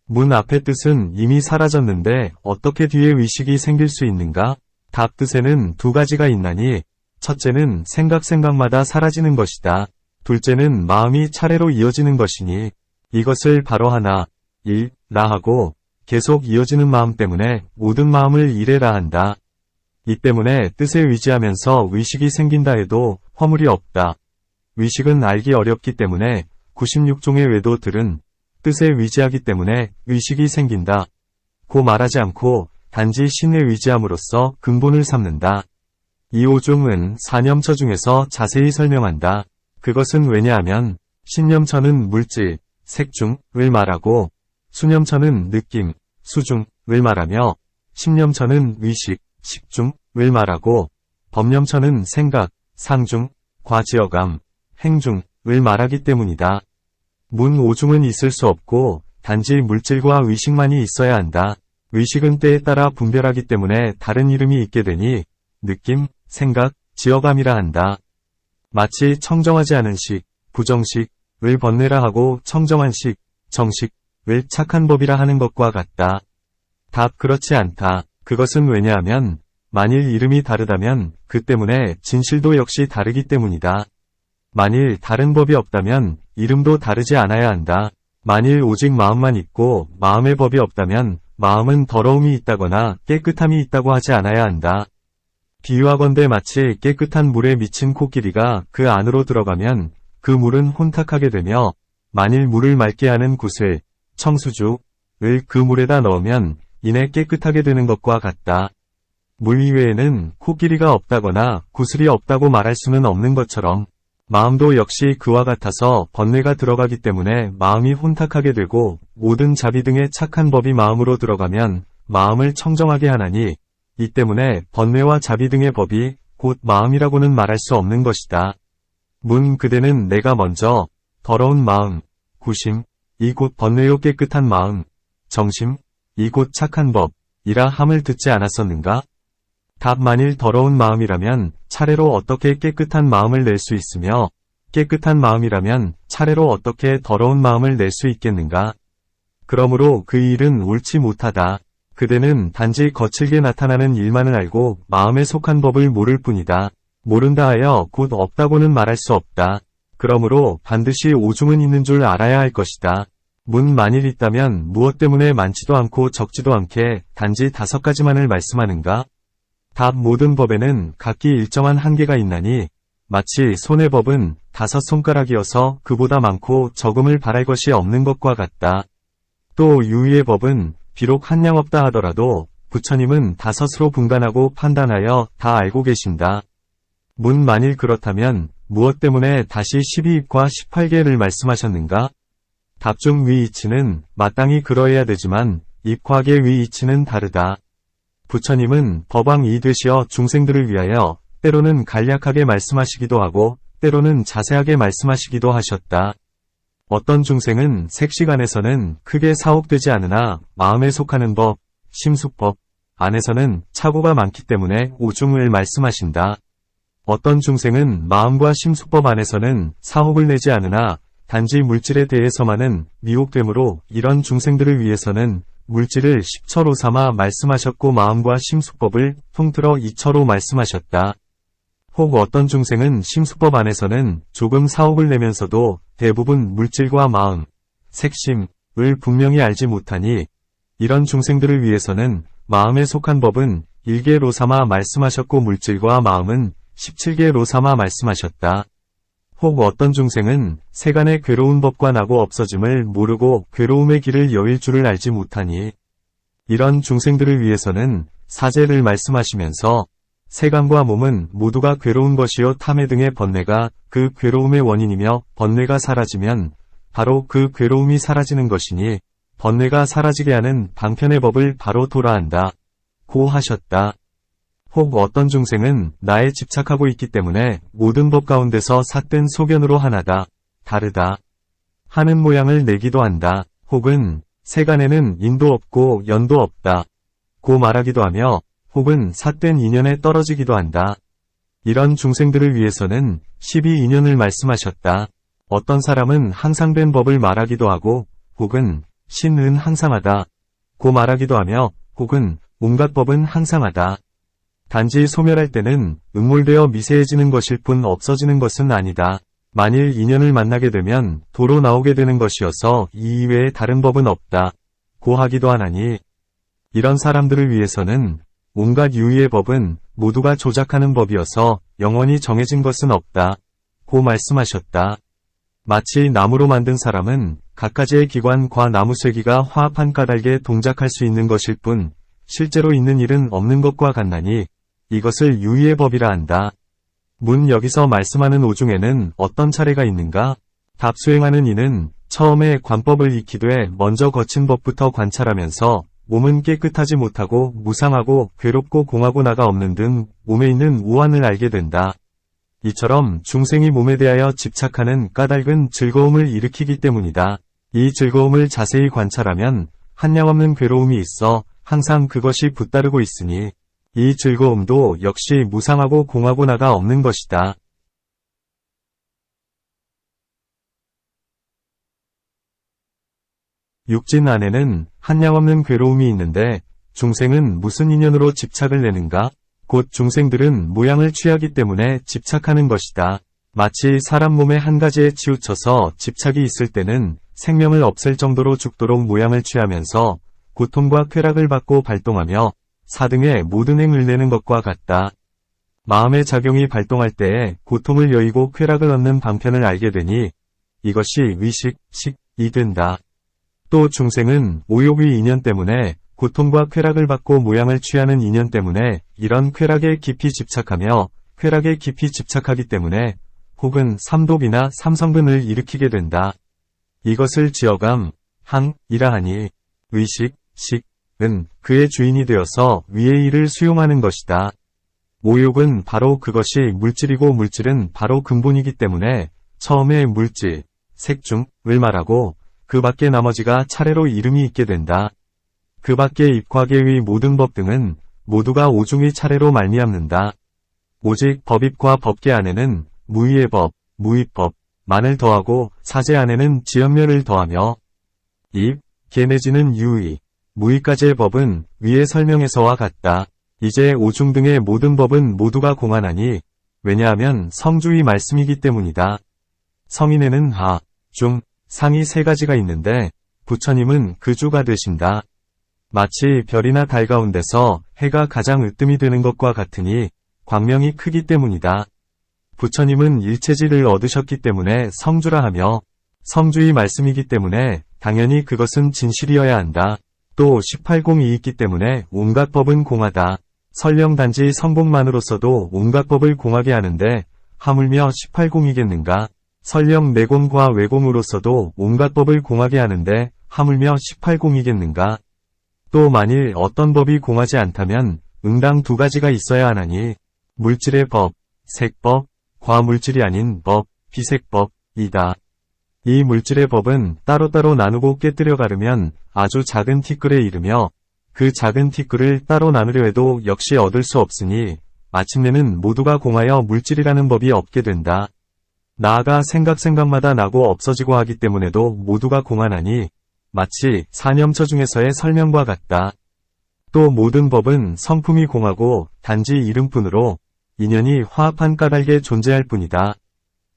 Speaker 1: 문 앞의 뜻은 이미 사라졌는데 어떻게 뒤에 의식이 생길 수 있는가? 답 뜻에는 2가지가 있나니 첫째는 생각마다 사라지는 것이다. 둘째는 마음이 차례로 이어지는 것이니 이것을 바로 하나, 일라 하고 계속 이어지는 마음 때문에 모든 마음을 일해라 한다. 이 때문에 뜻에 의지하면서 의식이 생긴다 해도 허물이 없다. 의식은 알기 어렵기 때문에 96종의 외도들은 뜻에 의지하기 때문에 의식이 생긴다. 고 말하지 않고 단지 신에 의지함으로써 근본을 삼는다. 이 5종은 사념처 중에서 자세히 설명한다. 그것은 왜냐하면 신념처는 물질, 색중을 말하고 수념처는 느낌, 수중을 말하며 심념처는 의식, 식중을 말하고 법념처는 생각, 상중, 과지어감, 행중을 말하기 때문이다. 문 5중은 있을 수 없고 단지 물질과 의식만이 있어야 한다. 의식은 때에 따라 분별하기 때문에 다른 이름이 있게 되니 느낌, 생각, 지어감이라 한다. 마치 청정하지 않은 식, 부정식을 번뇌라 하고 청정한 식, 정식을 착한 법이라 하는 것과 같다. 답 그렇지 않다. 그것은 왜냐하면 만일 이름이 다르다면 그 때문에 진실도 역시 다르기 때문이다. 만일 다른 법이 없다면 이름도 다르지 않아야 한다. 만일 오직 마음만 있고 마음의 법이 없다면 마음은 더러움이 있다거나 깨끗함이 있다고 하지 않아야 한다. 비유하건대 마치 깨끗한 물에 미친 코끼리가 그 안으로 들어가면 그 물은 혼탁하게 되며 만일 물을 맑게 하는 구슬, 청수주를 그 물에다 넣으면 이내 깨끗하게 되는 것과 같다. 물 이외에는 코끼리가 없다거나 구슬이 없다고 말할 수는 없는 것처럼 마음도 역시 그와 같아서 번뇌가 들어가기 때문에 마음이 혼탁하게 되고 모든 자비 등의 착한 법이 마음으로 들어가면 마음을 청정하게 하나니 이 때문에 번뇌와 자비 등의 법이 곧 마음이라고는 말할 수 없는 것이다. 문 그대는 내가 먼저 더러운 마음, 구심, 이 곧 번뇌요 깨끗한 마음, 정심, 이 곧 착한 법이라 함을 듣지 않았었는가? 답 만일 더러운 마음이라면 차례로 어떻게 깨끗한 마음을 낼 수 있으며 깨끗한 마음이라면 차례로 어떻게 더러운 마음을 낼 수 있겠는가? 그러므로 그 일은 옳지 못하다. 그대는 단지 거칠게 나타나는 일만을 알고 마음에 속한 법을 모를 뿐이다. 모른다 하여 곧 없다고는 말할 수 없다. 그러므로 반드시 오중은 있는 줄 알아야 할 것이다. 문 만일 있다면 무엇 때문에 많지도 않고 적지도 않게 단지 5가지만을 말씀하는가? 답 모든 법에는 각기 일정한 한계가 있나니 마치 손의 법은 5손가락이어서 그보다 많고 적음을 바랄 것이 없는 것과 같다. 또 유의의 법은 비록 한량 없다 하더라도 부처님은 5으로 분간하고 판단하여 다 알고 계신다. 문 만일 그렇다면 무엇 때문에 다시 12입과 18개를 말씀하셨는가? 답중 위이치는 마땅히 그러해야 되지만 입과계 위이치는 다르다. 부처님은 법왕이 되시어 중생들을 위하여 때로는 간략하게 말씀하시기도 하고 때로는 자세하게 말씀하시기도 하셨다. 어떤 중생은 색시간에서는 크게 사혹되지 않으나 마음에 속하는 법, 심숙법 안에서는 착오가 많기 때문에 오중을 말씀하신다. 어떤 중생은 마음과 심숙법 안에서는 사혹을 내지 않으나 단지 물질에 대해서만은 미혹되므로 이런 중생들을 위해서는 물질을 10처로 삼아 말씀하셨고 마음과 심숙법을 통틀어 2처로 말씀하셨다. 혹 어떤 중생은 심숙법 안에서는 조금 사혹을 내면서도 대부분 물질과 마음, 색심을 분명히 알지 못하니 이런 중생들을 위해서는 마음에 속한 법은 1개로 삼아 말씀하셨고 물질과 마음은 17개로 삼아 말씀하셨다. 혹 어떤 중생은 세간의 괴로운 법과 나고 없어짐을 모르고 괴로움의 길을 여일 줄을 알지 못하니 이런 중생들을 위해서는 사제를 말씀하시면서 세간과 몸은 모두가 괴로운 것이요 탐해 등의 번뇌가 그 괴로움의 원인이며 번뇌가 사라지면 바로 그 괴로움이 사라지는 것이니 번뇌가 사라지게 하는 방편의 법을 바로 도라한다. 고 하셨다. 혹 어떤 중생은 나에 집착하고 있기 때문에 모든 법 가운데서 삿된 소견으로 하나다, 다르다 하는 모양을 내기도 한다. 혹은 세간에는 인도 없고 연도 없다 고 말하기도 하며 혹은 삿된 인연에 떨어지기도 한다. 이런 중생들을 위해서는 12인연을 말씀하셨다. 어떤 사람은 항상된 법을 말하기도 하고 혹은 신은 항상하다 고 말하기도 하며 혹은 온갖 법은 항상하다. 단지 소멸할 때는 음몰되어 미세해지는 것일 뿐 없어지는 것은 아니다. 만일 인연을 만나게 되면 도로 나오게 되는 것이어서 이 이외에 다른 법은 없다 고 하기도 하나니 이런 사람들을 위해서는 온갖 유의의 법은 모두가 조작하는 법이어서 영원히 정해진 것은 없다 고 말씀하셨다. 마치 나무로 만든 사람은 갖가지의 기관과 나무쇠기가 화합한 까닭에 동작할 수 있는 것일 뿐 실제로 있는 일은 없는 것과 같나니 이것을 유의의 법이라 한다. 문 여기서 말씀하는 오중에는 어떤 차례가 있는가? 답 수행하는 이는 처음에 관법을 익히되 먼저 거친 법부터 관찰하면서 몸은 깨끗하지 못하고 무상하고 괴롭고 공하고나가 없는 등 몸에 있는 우환을 알게 된다. 이처럼 중생이 몸에 대하여 집착하는 까닭은 즐거움을 일으키기 때문이다. 이 즐거움을 자세히 관찰하면 한량없는 괴로움이 있어 항상 그것이 붙다르고 있으니 이 즐거움도 역시 무상하고 공하고나가 없는 것이다. 육진 안에는 한량없는 괴로움이 있는데 중생은 무슨 인연으로 집착을 내는가? 곧 중생들은 모양을 취하기 때문에 집착하는 것이다. 마치 사람 몸의 한 가지에 치우쳐서 집착이 있을 때는 생명을 없앨 정도로 죽도록 모양을 취하면서 고통과 쾌락을 받고 발동하며 4등의 모든 행을 내는 것과 같다. 마음의 작용이 발동할 때에 고통을 여의고 쾌락을 얻는 방편을 알게 되니 이것이 의식, 식이 된다. 또 중생은 오욕의 인연 때문에 고통과 쾌락을 받고 모양을 취하는 인연 때문에 이런 쾌락에 깊이 집착하며 쾌락에 깊이 집착하기 때문에 혹은 삼독이나 삼성근을 일으키게 된다. 이것을 지어감, 항이라 하니 의식, 식은 그의 주인이 되어서 위의 일을 수용하는 것이다. 오욕은 바로 그것이 물질이고 물질은 바로 근본이기 때문에 처음에 물질, 색중을 말하고 그 밖에 나머지가 차례로 이름이 있게 된다. 그 밖에 입과계의 모든 법 등은 모두가 오중의 차례로 말미암는다. 오직 법입과 법계 안에는 무의의 법, 무의법만을 더하고 사제 안에는 지연멸을 더하며 입, 계 내지는 유의, 무의까지의 법은 위의 설명에서와 같다. 이제 오중 등의 모든 법은 모두가 공안하니 왜냐하면 성주의 말씀이기 때문이다. 성인에는 하, 중, 상이 세 가지가 있는데 부처님은 그 주가 되신다. 마치 별이나 달 가운데서 해가 가장 으뜸이 되는 것과 같으니 광명이 크기 때문이다. 부처님은 일체지를 얻으셨기 때문에 성주라 하며 성주의 말씀이기 때문에 당연히 그것은 진실이어야 한다. 또 18공이 있기 때문에 온갖 법은 공하다. 설령 단지 성공만으로서도 온갖 법을 공하게 하는데 하물며 18공이겠는가? 설령 내공과 외공으로서도 온갖 법을 공하게 하는데 하물며 18공이겠는가? 또 만일 어떤 법이 공하지 않다면 응당 두 가지가 있어야 하나니 물질의 법, 색법, 과물질이 아닌 법, 비색법이다. 이 물질의 법은 따로따로 나누고 깨뜨려 가르면 아주 작은 티끌에 이르며 그 작은 티끌을 따로 나누려 해도 역시 얻을 수 없으니 마침내는 모두가 공하여 물질이라는 법이 없게 된다. 나아가 생각마다 나고 없어지고 하기 때문에도 모두가 공하나니 마치 사념처 중에서의 설명과 같다. 또 모든 법은 성품이 공하고 단지 이름뿐으로 인연이 화합한 까닭에 존재할 뿐이다.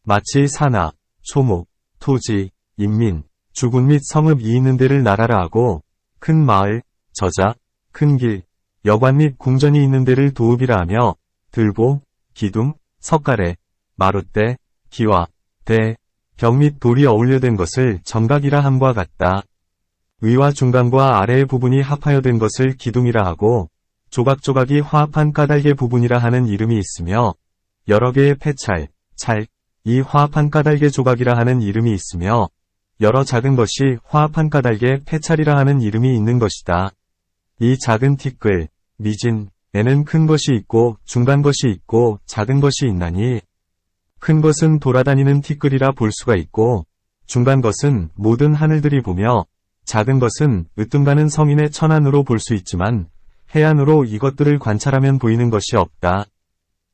Speaker 1: 마치 산하, 초목, 토지, 인민, 주군 및 성읍이 있는 데를 나라라 하고 큰 마을, 저자, 큰 길, 여관 및 궁전이 있는 데를 도읍이라 하며 들보, 기둥, 석가래, 마룻대, 기와, 대, 벽 및 돌이 어울려된 것을 정각이라 함과 같다. 위와 중간과 아래의 부분이 합하여 된 것을 기둥이라 하고 조각조각이 화합한 까닭의 부분이라 하는 이름이 있으며 여러 개의 폐찰, 이 화합한 까닭의 조각이라 하는 이름이 있으며 여러 작은 것이 화합한 까닭의 폐찰이라 하는 이름이 있는 것이다. 이 작은 티끌, 미진에는 큰 것이 있고 중간 것이 있고 작은 것이 있나니 큰 것은 돌아다니는 티끌이라 볼 수가 있고 중간 것은 모든 하늘들이 보며 작은 것은 으뜸가는 성인의 천안으로 볼 수 있지만 해안으로 이것들을 관찰하면 보이는 것이 없다.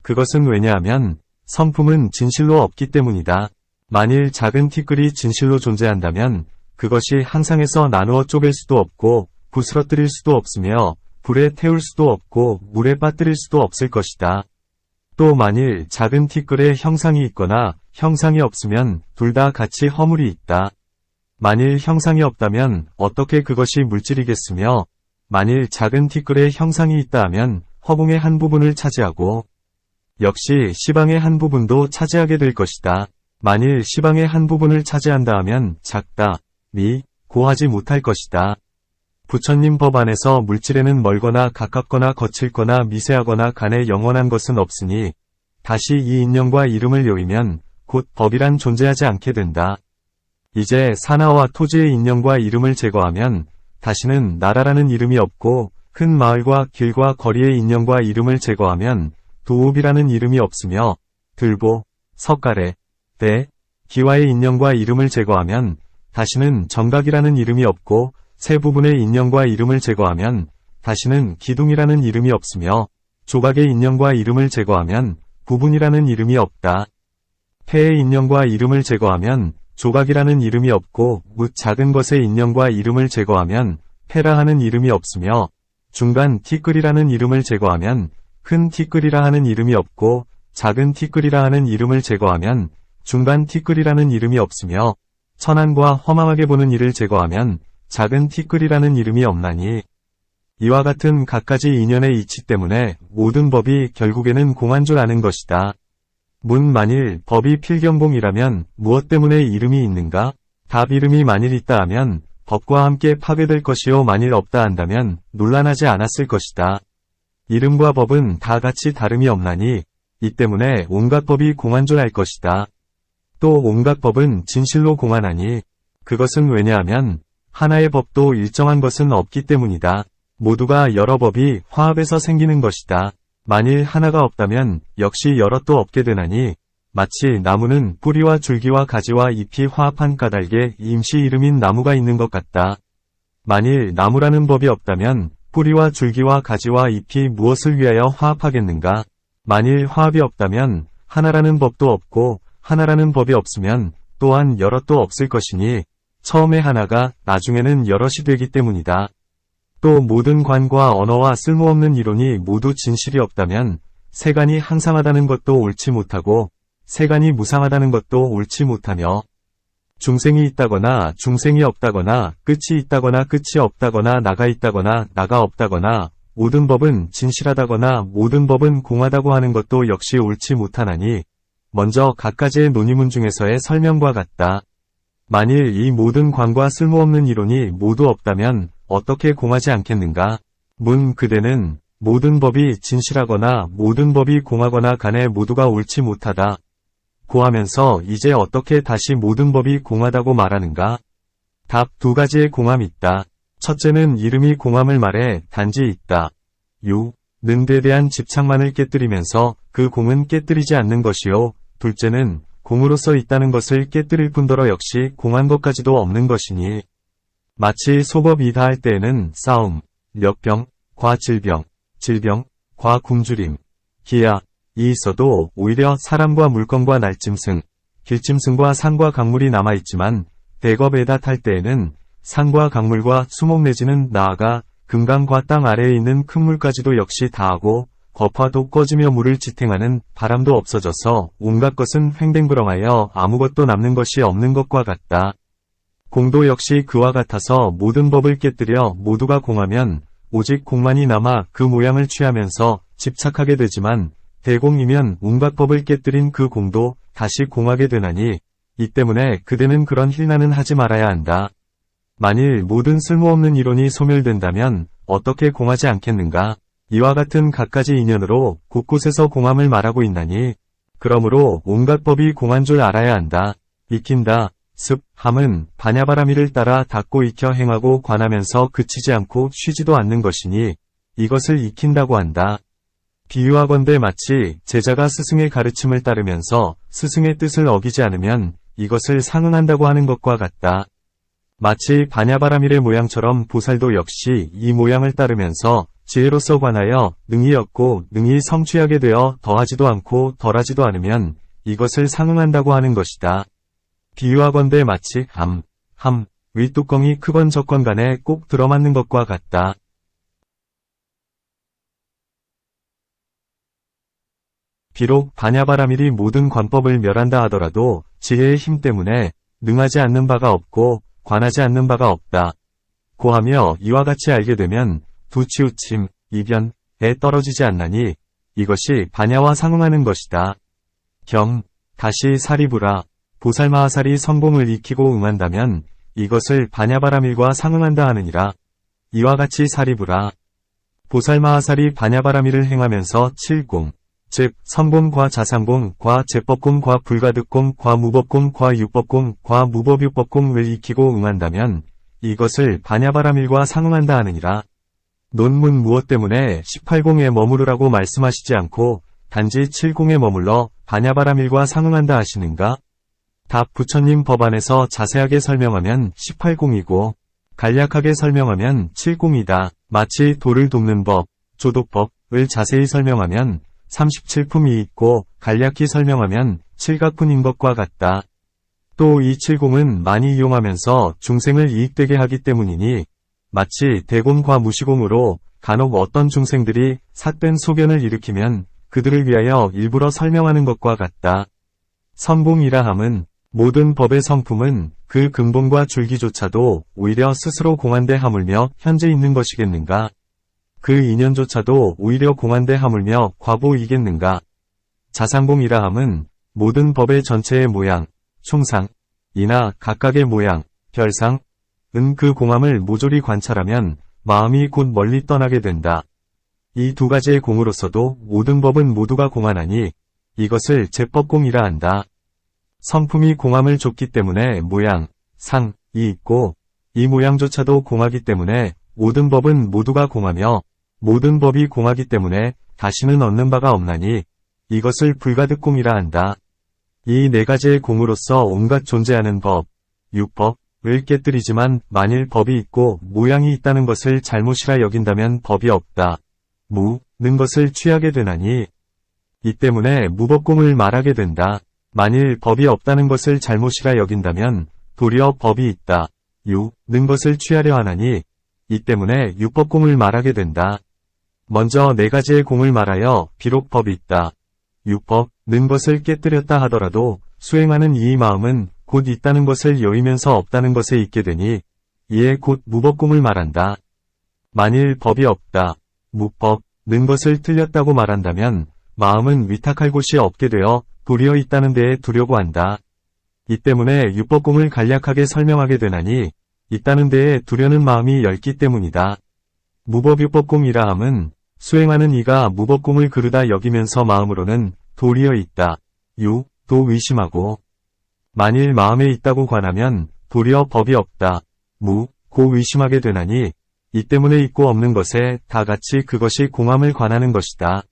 Speaker 1: 그것은 왜냐하면 성품은 진실로 없기 때문이다. 만일 작은 티끌이 진실로 존재한다면 그것이 항상해서 나누어 쪼갤 수도 없고 부스러뜨릴 수도 없으며 불에 태울 수도 없고 물에 빠뜨릴 수도 없을 것이다. 또 만일 작은 티끌에 형상이 있거나 형상이 없으면 둘 다 같이 허물이 있다. 만일 형상이 없다면 어떻게 그것이 물질이겠으며 만일 작은 티끌에 형상이 있다 하면 허공의 한 부분을 차지하고 역시 시방의 한 부분도 차지하게 될 것이다. 만일 시방의 한 부분을 차지한다 하면 작다, 고하지 못할 것이다. 부처님 법 안에서 물질에는 멀거나 가깝거나 거칠거나 미세하거나 간에 영원한 것은 없으니 다시 이 인연과 이름을 여위면 곧 법이란 존재하지 않게 된다. 이제 산하와 토지의 인연과 이름을 제거하면 다시는 나라라는 이름이 없고 큰 마을과 길과 거리의 인연과 이름을 제거하면 도읍이라는 이름이 없으며 들보, 석가래, 대, 기와의 인연과 이름을 제거하면 다시는 정각이라는 이름이 없고 세 부분의 인연과 이름을 제거하면 다시는 기둥이라는 이름이 없으며 조각의 인연과 이름을 제거하면 부분이라는 이름이 없다. 폐의 인연과 이름을 제거하면 조각이라는 이름이 없고 묻 작은 것의 인연과 이름을 제거하면 폐라 하는 이름이 없으며 중간 티끌이라는 이름을 제거하면 큰 티끌이라 하는 이름이 없고 작은 티끌이라 하는 이름을 제거하면 중간 티끌이라는 이름이 없으며 천안과 험함하게 보는 이를 제거하면 작은 티끌이라는 이름이 없나니. 이와 같은 갖가지 인연의 이치 때문에 모든 법이 결국에는 공한 줄 아는 것이다. 만일 법이 필경공이라면 무엇 때문에 이름이 있는가? 답 이름이 만일 있다 하면 법과 함께 파괴될 것이요 만일 없다 한다면 논란하지 않았을 것이다. 이름과 법은 다 같이 다름이 없나니 이 때문에 온갖 법이 공한 줄 알 것이다. 또 온갖 법은 진실로 공하나니 그것은 왜냐하면 하나의 법도 일정한 것은 없기 때문이다. 모두가 여러 법이 화합해서 생기는 것이다. 만일 하나가 없다면 역시 여럿도 없게 되나니 마치 나무는 뿌리와 줄기와 가지와 잎이 화합한 까닭에 임시 이름인 나무가 있는 것 같다. 만일 나무라는 법이 없다면 뿌리와 줄기와 가지와 잎이 무엇을 위하여 화합하겠는가? 만일 화합이 없다면 하나라는 법도 없고 하나라는 법이 없으면 또한 여럿도 없을 것이니 처음에 하나가 나중에는 여럿이 되기 때문이다. 또 모든 관과 언어와 쓸모없는 이론이 모두 진실이 없다면 세간이 항상하다는 것도 옳지 못하고 세간이 무상하다는 것도 옳지 못하며 중생이 있다거나 중생이 없다거나 끝이 있다거나 끝이 없다거나 나가 있다거나 나가 없다거나 모든 법은 진실하다거나 모든 법은 공하다고 하는 것도 역시 옳지 못하나니 먼저 갖가지의 논의문 중에서의 설명과 같다. 만일 이 모든 관과 쓸모없는 이론이 모두 없다면 어떻게 공하지 않겠는가? 그대는 모든 법이 진실하거나 모든 법이 공하거나 간에 모두가 옳지 못하다. 고하면서 이제 어떻게 다시 모든 법이 공하다고 말하는가? 답 두 가지의 공함이 있다. 첫째는 이름이 공함을 말해 단지 있다. 는데 대한 집착만을 깨뜨리면서 그 공은 깨뜨리지 않는 것이요. 둘째는 공으로서 있다는 것을 깨뜨릴 뿐더러 역시 공한 것까지도 없는 것이니 마치 소법이 다할 때에는 싸움, 역병, 과질병, 질병, 과굶주림, 기야, 이 있어도 오히려 사람과 물건과 날짐승, 길짐승과 산과 강물이 남아있지만 대겁에다 탈 때에는 산과 강물과 수목 내지는 나아가 금강과 땅 아래에 있는 큰 물까지도 역시 다하고 거파도 꺼지며 물을 지탱하는 바람도 없어져서 온갖 것은 횡댕그렁하여 아무것도 남는 것이 없는 것과 같다. 공도 역시 그와 같아서 모든 법을 깨뜨려 모두가 공하면 오직 공만이 남아 그 모양을 취하면서 집착하게 되지만 대공이면 온갖 법을 깨뜨린 그 공도 다시 공하게 되나니 이 때문에 그대는 그런 힐난은 하지 말아야 한다. 만일 모든 쓸모없는 이론이 소멸된다면 어떻게 공하지 않겠는가? 이와 같은 갖가지 인연으로 곳곳에서 공함을 말하고 있나니 그러므로 온갖 법이 공한 줄 알아야 한다. 익힌다. 함은 반야바라미를 따라 닦고 익혀 행하고 관하면서 그치지 않고 쉬지도 않는 것이니 이것을 익힌다고 한다. 비유하건대 마치 제자가 스승의 가르침을 따르면서 스승의 뜻을 어기지 않으면 이것을 상응한다고 하는 것과 같다. 마치 반야바라밀의 모양처럼 보살도 역시 이 모양을 따르면서 지혜로서 관하여 능히 얻고 능히 성취하게 되어 더하지도 않고 덜하지도 않으면 이것을 상응한다고 하는 것이다. 비유하건대 마치 윗뚜껑이 크건 적건 간에 꼭 들어맞는 것과 같다. 비록 반야바라밀이 모든 관법을 멸한다 하더라도 지혜의 힘 때문에 능하지 않는 바가 없고 관하지 않는 바가 없다. 고하며 이와 같이 알게 되면 두 치우침, 이변에 떨어지지 않나니 이것이 반야와 상응하는 것이다. 다시 사리부라. 보살마하살이 성공을 익히고 응한다면 이것을 반야바라밀과 상응한다 하느니라. 이와 같이 사리부라. 보살마하살이 반야바라밀을 행하면서 7공, 즉 선공과 자상공과 제법공과 불가득공과 무법공과 육법공과 무법육법공을 익히고 응한다면 이것을 반야바라밀과 상응한다 하느니라. 논문 무엇 때문에 18공에 머무르라고 말씀하시지 않고 단지 7공에 머물러 반야바라밀과 상응한다 하시는가? 답 부처님 법안에서 자세하게 설명하면 18공이고 간략하게 설명하면 7공이다. 마치 돌을 돕는 법, 조독법을 자세히 설명하면 37품이 있고 간략히 설명하면 7각분인 것과 같다. 또 이 7공은 많이 이용하면서 중생을 이익되게 하기 때문이니 마치 대공과 무시공으로 간혹 어떤 중생들이 삿된 소견을 일으키면 그들을 위하여 일부러 설명하는 것과 같다. 선공이라 함은 모든 법의 성품은 그 근본과 줄기조차도 오히려 스스로 공한대 하물며 현재 있는 것이겠는가? 그 인연조차도 오히려 공한대 하물며 과보이겠는가? 자상공이라 함은 모든 법의 전체의 모양, 총상, 이나 각각의 모양, 별상, 은 그 공함을 모조리 관찰하면 마음이 곧 멀리 떠나게 된다. 이 두 가지의 공으로서도 모든 법은 모두가 공하나니 이것을 제법공이라 한다. 성품이 공함을 줬기 때문에 모양, 상이 있고 이 모양조차도 공하기 때문에 모든 법은 모두가 공하며 모든 법이 공하기 때문에 다시는 얻는 바가 없나니 이것을 불가득공이라 한다. 이 네 가지의 공으로서 온갖 존재하는 법, 육법을 깨뜨리지만 만일 법이 있고 모양이 있다는 것을 잘못이라 여긴다면 법이 없다. 무는 것을 취하게 되나니 이 때문에 무법공을 말하게 된다. 만일 법이 없다는 것을 잘못이라 여긴다면 도리어 법이 있다. 유는 것을 취하려 하나니 이 때문에 육법공을 말하게 된다. 먼저 네 가지의 공을 말하여 비록 법이 있다. 육법는 것을 깨뜨렸다 하더라도 수행하는 이 마음은 곧 있다는 것을 여의면서 없다는 것에 있게 되니 이에 곧 무법공을 말한다. 만일 법이 없다. 무법는 것을 틀렸다고 말한다면 마음은 위탁할 곳이 없게 되어 도리어 있다는 데에 두려고 한다. 이 때문에 육법공을 간략하게 설명하게 되나니 있다는 데에 두려는 마음이 엷기 때문이다. 무법육법공이라 함은 수행하는 이가 무법공을 그르다 여기면서 마음으로는 도리어 있다. 도 의심하고 만일 마음에 있다고 관하면 도리어 법이 없다. 고 의심하게 되나니 이 때문에 있고 없는 것에 다 같이 그것이 공함을 관하는 것이다.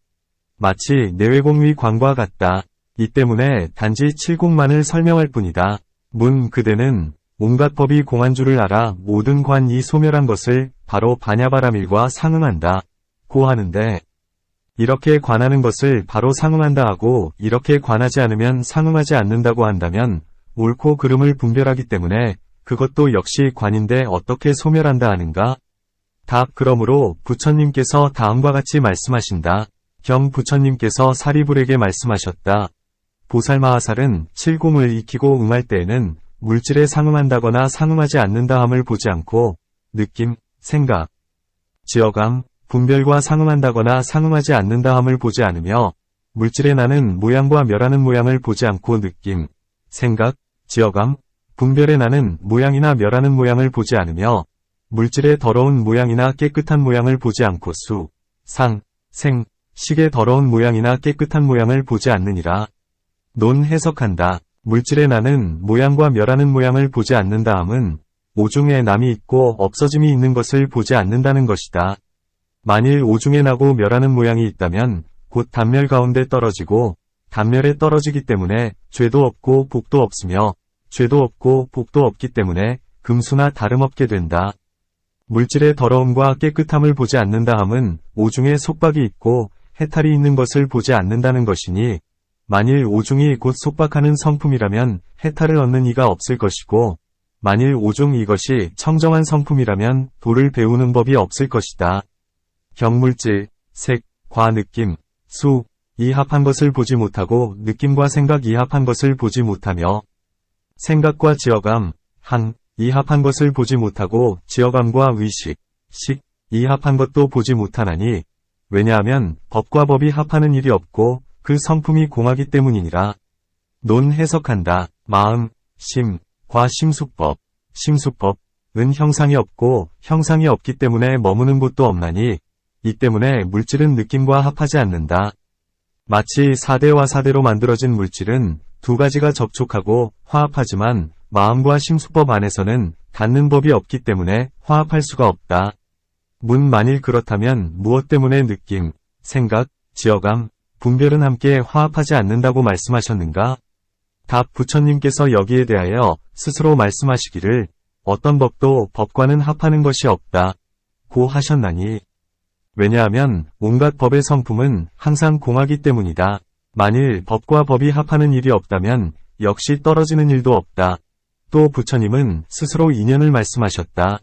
Speaker 1: 마치 내외공의 관과 같다. 이 때문에 단지 칠공만을 설명할 뿐이다. 그대는 온갖 법이 공한 줄을 알아 모든 관이 소멸한 것을 바로 반야바라밀과 상응한다. 고 하는데 이렇게 관하는 것을 바로 상응한다 하고 이렇게 관하지 않으면 상응하지 않는다고 한다면 옳고 그름을 분별하기 때문에 그것도 역시 관인데 어떻게 소멸한다 하는가? 답 그러므로 부처님께서 다음과 같이 말씀하신다. 경 부처님께서 사리불에게 말씀하셨다. 보살마하살은 칠공을 익히고 응할 때에는 물질에 상응한다거나 상응하지 않는다 함을 보지 않고 느낌, 생각, 지어감, 분별과 상응한다거나 상응하지 않는다 함을 보지 않으며 물질에 나는 모양과 멸하는 모양을 보지 않고 느낌, 생각, 지어감, 분별에 나는 모양이나 멸하는 모양을 보지 않으며 물질의 더러운 모양이나 깨끗한 모양을 보지 않고 수, 상, 생, 식의 더러운 모양이나 깨끗한 모양을 보지 않느니라. 논 해석한다. 물질에 나는 모양과 멸하는 모양을 보지 않는다 함은 오중에 남이 있고 없어짐이 있는 것을 보지 않는다는 것이다. 만일 오중에 나고 멸하는 모양이 있다면 곧 단멸 가운데 떨어지고 단멸에 떨어지기 때문에 죄도 없고 복도 없으며 죄도 없고 복도 없기 때문에 금수나 다름없게 된다. 물질의 더러움과 깨끗함을 보지 않는다 함은 오중에 속박이 있고 해탈이 있는 것을 보지 않는다는 것이니 만일 오중이 곧 속박하는 성품이라면 해탈을 얻는 이가 없을 것이고 만일 오중 이것이 청정한 성품이라면 도를 배우는 법이 없을 것이다. 경물질, 색, 과 느낌, 수, 이 합한 것을 보지 못하고 느낌과 생각 이 합한 것을 보지 못하며 생각과 지어감, 항, 이 합한 것을 보지 못하고 지어감과 의식, 식, 이 합한 것도 보지 못하나니 왜냐하면 법과 법이 합하는 일이 없고 그 성품이 공하기 때문이니라. 논 해석한다. 마음, 심, 과 심숙법, 심숙법은 형상이 없고 형상이 없기 때문에 머무는 곳도 없나니 이 때문에 물질은 느낌과 합하지 않는다. 마치 사대와 사대로 만들어진 물질은 두 가지가 접촉하고 화합하지만 마음과 심숙법 안에서는 닿는 법이 없기 때문에 화합할 수가 없다. 만일 그렇다면 무엇 때문에 느낌, 생각, 지어감, 분별은 함께 화합하지 않는다고 말씀하셨는가? 답 부처님께서 여기에 대하여 스스로 말씀하시기를 어떤 법도 법과는 합하는 것이 없다. 고 하셨나니 왜냐하면 온갖 법의 성품은 항상 공하기 때문이다. 만일 법과 법이 합하는 일이 없다면 역시 떨어지는 일도 없다. 또 부처님은 스스로 인연을 말씀하셨다.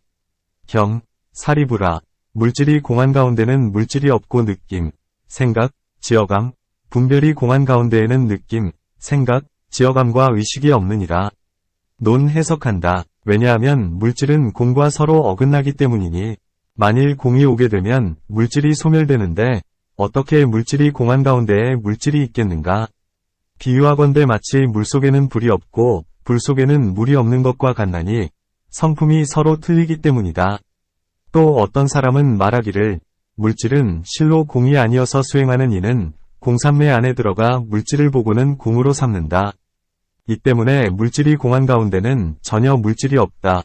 Speaker 1: 경, 사리부라, 물질이 공한 가운데는 물질이 없고 느낌, 생각, 지어감, 분별이 공한 가운데에는 느낌, 생각, 지어감과 의식이 없느니라. 논 해석한다. 왜냐하면 물질은 공과 서로 어긋나기 때문이니 만일 공이 오게 되면 물질이 소멸되는데 어떻게 물질이 공한 가운데에 물질이 있겠는가? 비유하건대 마치 물 속에는 불이 없고 불 속에는 물이 없는 것과 같나니 성품이 서로 틀리기 때문이다. 또 어떤 사람은 말하기를 물질은 실로 공이 아니어서 수행하는 이는 공삼매 안에 들어가 물질을 보고는 공으로 삼는다. 이 때문에 물질이 공한 가운데는 전혀 물질이 없다.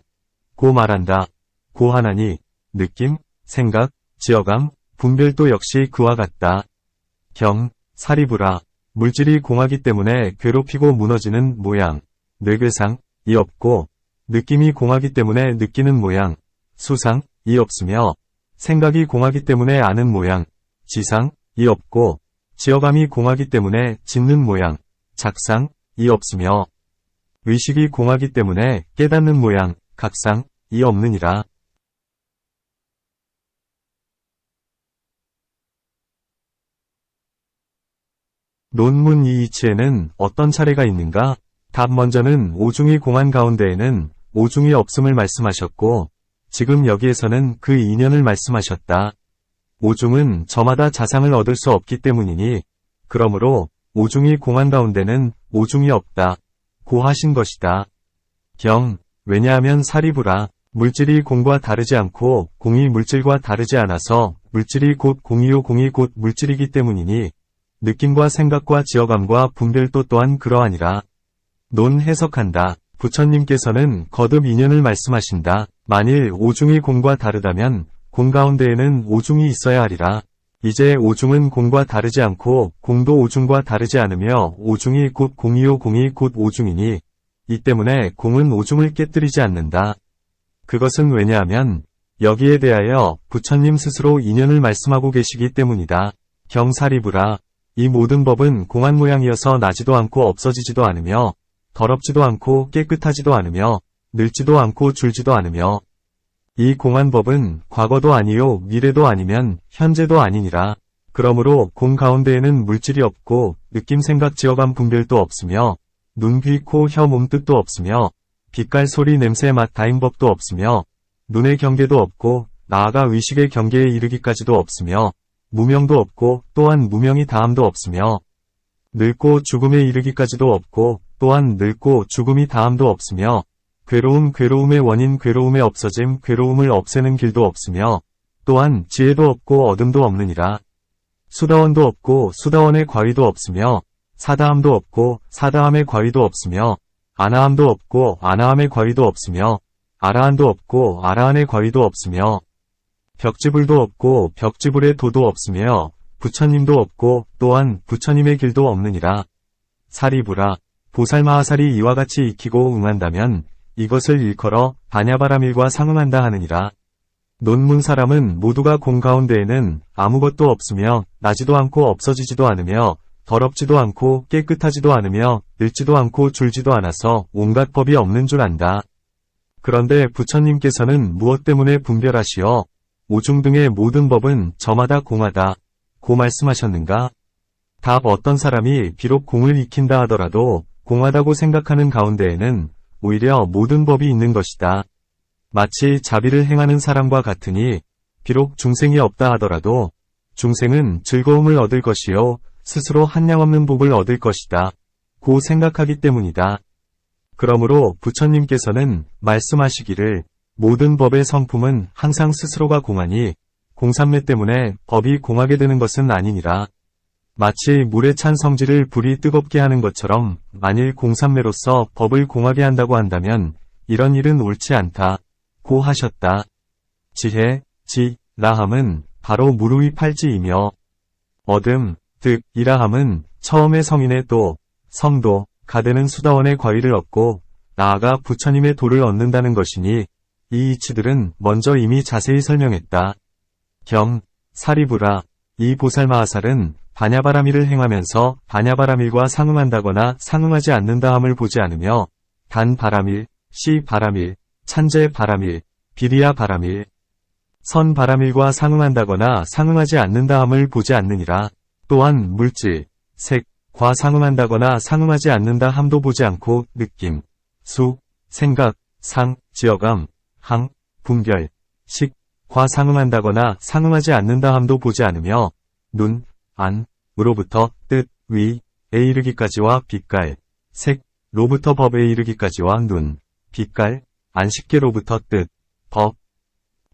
Speaker 1: 고 말한다. 고 하나니 느낌, 생각, 지어감, 분별도 역시 그와 같다. 경, 사리부라. 물질이 공하기 때문에 괴롭히고 무너지는 모양, 뇌괴상, 이 없고 느낌이 공하기 때문에 느끼는 모양, 수상, 이 없으며 생각이 공하기 때문에 아는 모양, 지상, 이 없고 지어감이 공하기 때문에 짓는 모양, 작상, 이 없으며 의식이 공하기 때문에 깨닫는 모양, 각상, 이 없느니라. 논문 이 이치에는 어떤 차례가 있는가? 답 먼저는 오중이 공한 가운데에는 오중이 없음을 말씀하셨고 지금 여기에서는 그 인연을 말씀하셨다. 오중은 저마다 자상을 얻을 수 없기 때문이니 그러므로 오중이 공한 가운데는 오중이 없다. 고 하신 것이다. 경, 왜냐하면 사리부라. 물질이 공과 다르지 않고 공이 물질과 다르지 않아서 물질이 곧 공이요 공이 곧 물질이기 때문이니 느낌과 생각과 지어감과 분별도 또한 그러하니라. 논 해석한다. 부처님께서는 거듭 인연을 말씀하신다. 만일 오중이 공과 다르다면 공 가운데에는 오중이 있어야 하리라. 이제 오중은 공과 다르지 않고 공도 오중과 다르지 않으며 오중이 곧 공이요 공이 곧 오중이니 이 때문에 공은 오중을 깨뜨리지 않는다. 그것은 왜냐하면 여기에 대하여 부처님 스스로 인연을 말씀하고 계시기 때문이다. 경사리부라. 이 모든 법은 공한 모양이어서 나지도 않고 없어지지도 않으며 더럽지도 않고 깨끗하지도 않으며 늙지도 않고 줄지도 않으며 이 공한 법은 과거도 아니요 미래도 아니면 현재도 아니니라. 그러므로 공 가운데에는 물질이 없고 느낌 생각 지어감 분별도 없으며 눈, 귀, 코, 혀, 몸 뜻도 없으며 빛깔, 소리, 냄새, 맛, 다인 법도 없으며 눈의 경계도 없고 나아가 의식의 경계에 이르기까지도 없으며 무명도 없고 또한 무명이 다함도 없으며 늙고 죽음에 이르기까지도 없고 또한 늙고 죽음이 다함도 없으며 괴로움, 괴로움의 원인, 괴로움의 없어짐, 괴로움을 없애는 길도 없으며 또한 지혜도 없고 어둠도 없느니라. 수다원도 없고 수다원의 과위도 없으며 사다함도 없고 사다함의 과위도 없으며 아나함도 없고 아나함의 과위도 없으며 아라한도 없고 아라한의 과위도 없으며 벽지불도 없고 벽지불의 도도 없으며 부처님도 없고 또한 부처님의 길도 없느니라. 사리부라. 보살마하살이 이와 같이 익히고 응한다면 이것을 일컬어 반야바라밀과 상응한다 하느니라. 논문 사람은 모두가 공 가운데에는 아무것도 없으며 나지도 않고 없어지지도 않으며 더럽지도 않고 깨끗하지도 않으며 늙지도 않고 줄지도 않아서 온갖 법이 없는 줄 안다. 그런데 부처님께서는 무엇 때문에 분별하시어 오중 등의 모든 법은 저마다 공하다. 고 말씀하셨는가? 답 어떤 사람이 비록 공을 익힌다 하더라도 공하다고 생각하는 가운데에는 오히려 모든 법이 있는 것이다. 마치 자비를 행하는 사람과 같으니 비록 중생이 없다 하더라도 중생은 즐거움을 얻을 것이요 스스로 한량없는 복을 얻을 것이다. 고 생각하기 때문이다. 그러므로 부처님께서는 말씀하시기를 모든 법의 성품은 항상 스스로가 공하니 공삼매 때문에 법이 공하게 되는 것은 아니니라. 마치 물에 찬 성질을 불이 뜨겁게 하는 것처럼 만일 공삼매로서 법을 공하게 한다고 한다면 이런 일은 옳지 않다. 고 하셨다. 지혜, 라함은 바로 무르위 팔지이며 어둠, 득이라함은 처음에 성인의 도, 성도, 가되는 수다원의 과위를 얻고 나아가 부처님의 도를 얻는다는 것이니 이 이치들은 먼저 이미 자세히 설명했다. 경, 사리부라. 이 보살마하살은 반야바라밀을 행하면서 반야바라밀과 상응한다거나 상응하지 않는다함을 보지 않으며 단 바라밀, 시 바라밀, 찬제 바라밀, 비리야 바라밀, 선 바라밀과 상응한다거나 상응하지 않는다함을 보지 않느니라. 또한 물질, 색, 과 상응한다거나 상응하지 않는다 함도 보지 않고 느낌, 수, 생각, 상, 지어감, 항, 분별, 식, 과 상응한다거나 상응하지 않는다 함도 보지 않으며 눈, 안, 으로부터 뜻, 위, 에 이르기까지와 빛깔, 색, 로부터 법에 이르기까지와 눈, 빛깔, 안식계로부터 뜻, 법,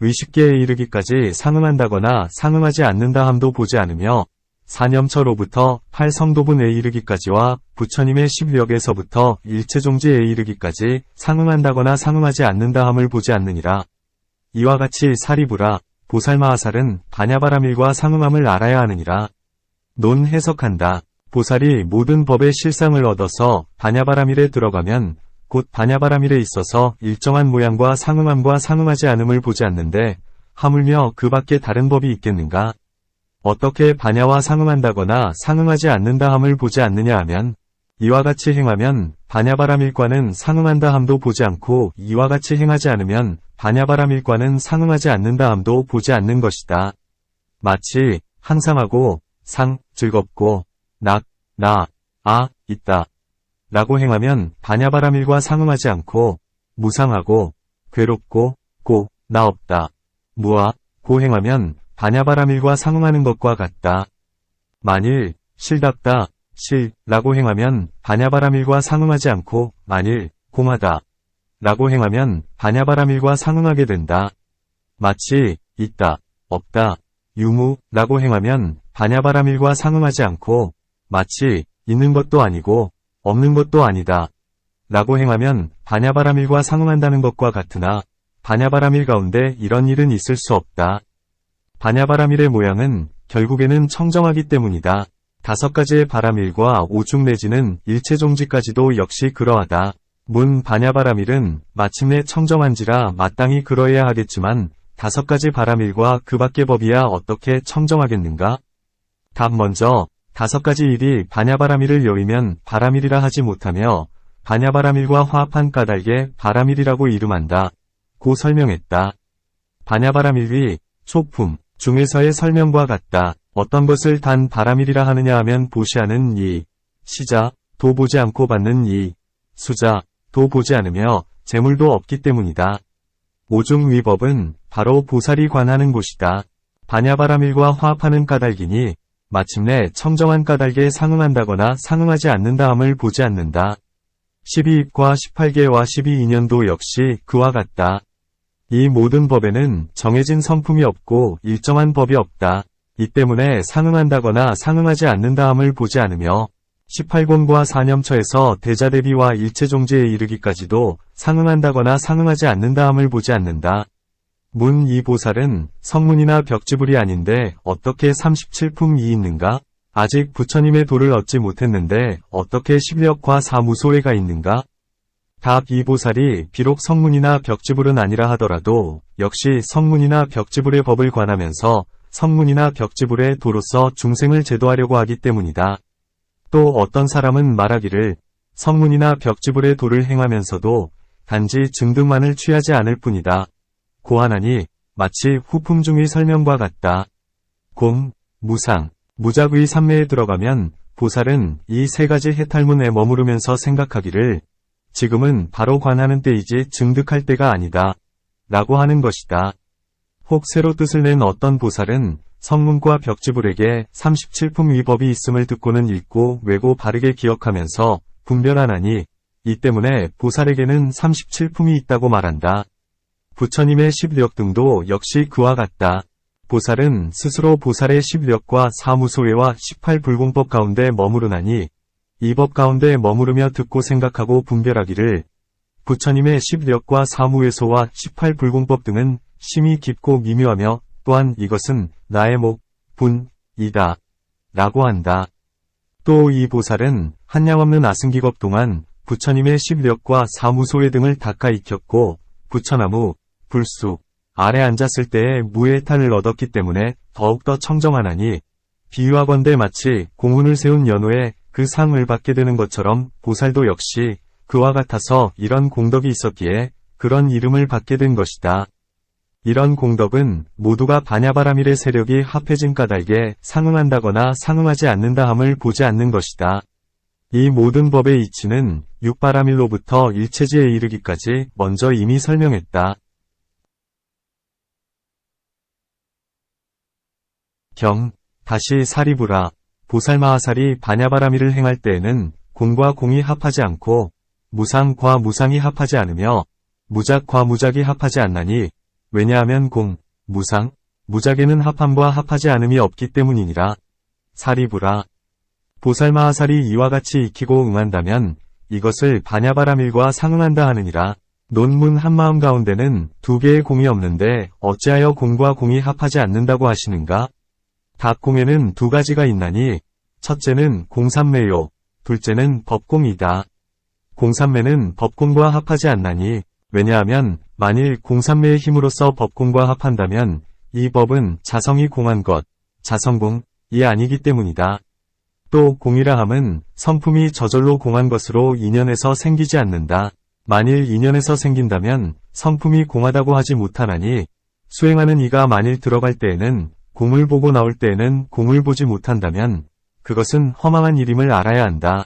Speaker 1: 의식계에 이르기까지 상응한다거나 상응하지 않는다 함도 보지 않으며 사념처로부터 팔성도분에 이르기까지와 부처님의 십력에서부터 일체종지에 이르기까지 상응한다거나 상응하지 않는다 함을 보지 않느니라. 이와 같이 사리부라, 보살마하살은 반야바라밀과 상응함을 알아야 하느니라. 논 해석한다. 보살이 모든 법의 실상을 얻어서 반야바라밀에 들어가면 곧 반야바라밀에 있어서 일정한 모양과 상응함과 상응하지 않음을 보지 않는데 하물며 그 밖에 다른 법이 있겠는가? 어떻게 반야와 상응한다거나 상응하지 않는다 함을 보지 않느냐 하면 이와 같이 행하면 반야바라밀과는 상응한다 함도 보지 않고 이와 같이 행하지 않으면 반야바라밀과는 상응하지 않는다 함도 보지 않는 것이다. 마치 항상하고 상, 즐겁고 낙, 나, 아, 있다 라고 행하면 반야바라밀과 상응하지 않고 무상하고 괴롭고 고, 나 없다, 무아, 고 행하면 반야바라밀과 상응하는 것과 같다. 만일 실답다, 실, 라고 행하면 반야바라밀과 상응하지 않고 만일 공하다, 라고 행하면 반야바라밀과 상응하게 된다. 마치 있다, 없다, 유무, 라고 행하면 반야바라밀과 상응하지 않고 마치 있는 것도 아니고 없는 것도 아니다, 라고 행하면 반야바라밀과 상응한다는 것과 같으나 반야바라밀 가운데 이런 일은 있을 수 없다. 반야바라밀의 모양은 결국에는 청정하기 때문이다. 5가지의 바라밀과 오중 내지는 일체종지까지도 역시 그러하다. 문 반야바라밀은 마침내 청정한지라 마땅히 그러해야 하겠지만 5가지 바라밀과 그 밖의 법이야 어떻게 청정하겠는가? 답 먼저 5가지 일이 반야바라밀을 여위면 바라밀이라 하지 못하며 반야바라밀과 화합한 까닭에 바라밀이라고 이름한다. 고 설명했다. 반야바라밀이 초품 중에서의 설명과 같다. 어떤 것을 단 바라밀이라 하느냐 하면 보시하는 이, 시자, 도 보지 않고 받는 이, 수자, 도 보지 않으며 재물도 없기 때문이다. 오중위법은 바로 보살이 관하는 곳이다. 반야바라밀과 화합하는 까닭이니 마침내 청정한 까닭에 상응한다거나 상응하지 않는다 함을 보지 않는다. 12입과 18개와 12인연도 역시 그와 같다. 이 모든 법에는 정해진 성품이 없고 일정한 법이 없다. 이 때문에 상응한다거나 상응하지 않는다 함을 보지 않으며 18곤과 사념처에서 대자대비와 일체종지에 이르기까지도 상응한다거나 상응하지 않는다 함을 보지 않는다. 문 이 보살은 성문이나 벽지불이 아닌데 어떻게 37품이 있는가? 아직 부처님의 도를 얻지 못했는데 어떻게 십력과 사무소회가 있는가? 답 이 보살이 비록 성문이나 벽지불은 아니라 하더라도 역시 성문이나 벽지불의 법을 관하면서 성문이나 벽지불의 도로서 중생을 제도하려고 하기 때문이다. 또 어떤 사람은 말하기를 성문이나 벽지불의 도를 행하면서도 단지 증득만을 취하지 않을 뿐이다. 고하나니 마치 후품중의 설명과 같다. 공, 무상, 무작의 삼매에 들어가면 보살은 이 3가지 해탈문에 머무르면서 생각하기를 지금은 바로 관하는 때이지 증득할 때가 아니다 라고 하는 것이다. 혹 새로 뜻을 낸 어떤 보살은 성문과 벽지불에게 37품 위법이 있음을 듣고는 읽고 외고 바르게 기억하면서 분별하나니 이 때문에 보살에게는 37품이 있다고 말한다. 부처님의 십력 등도 역시 그와 같다. 보살은 스스로 보살의 십력과 사무소회와 18불공법 가운데 머무르나니 이 법 가운데 머무르며 듣고 생각하고 분별하기를 부처님의 십력과 사무회소와 18불공법 등은 심히 깊고 미묘하며 또한 이것은 나의 목, 분, 이다 라고 한다. 또 이 보살은 한량없는 아승기겁 동안 부처님의 십력과 사무소회 등을 닦아 익혔고 부처나무, 불수, 아래 앉았을 때의 무해탈을 얻었기 때문에 더욱더 청정하나니 비유하건대 마치 공훈을 세운 연호에 그 상을 받게 되는 것처럼 보살도 역시 그와 같아서 이런 공덕이 있었기에 그런 이름을 받게 된 것이다. 이런 공덕은 모두가 반야바라밀의 세력이 합해진 까닭에 상응한다거나 상응하지 않는다 함을 보지 않는 것이다. 이 모든 법의 이치는 육바라밀로부터 일체지에 이르기까지 먼저 이미 설명했다. 경, 다시 사리부라. 보살마하살이 바냐바라밀을 행할 때에는 공과 공이 합하지 않고 무상과 무상이 합하지 않으며 무작과 무작이 합하지 않나니 왜냐하면 공, 무상, 무작에는 합함과 합하지 않음이 없기 때문이니라. 사리부라. 보살마하살이 이와 같이 익히고 응한다면 이것을 바냐바라밀과 상응한다 하느니라. 논문 한마음 가운데는 두 개의 공이 없는데 어찌하여 공과 공이 합하지 않는다고 하시는가? 각 공에는 두 가지가 있나니 첫째는 공삼매요, 둘째는 법공이다. 공삼매는 법공과 합하지 않나니 왜냐하면 만일 공삼매의 힘으로써 법공과 합한다면 이 법은 자성이 공한 것, 자성공이 아니기 때문이다. 또 공이라 함은 성품이 저절로 공한 것으로 인연에서 생기지 않는다. 만일 인연에서 생긴다면 성품이 공하다고 하지 못하나니 수행하는 이가 만일 들어갈 때에는 공을 보고 나올 때에는 공을 보지 못한다면 그것은 허망한 일임을 알아야 한다.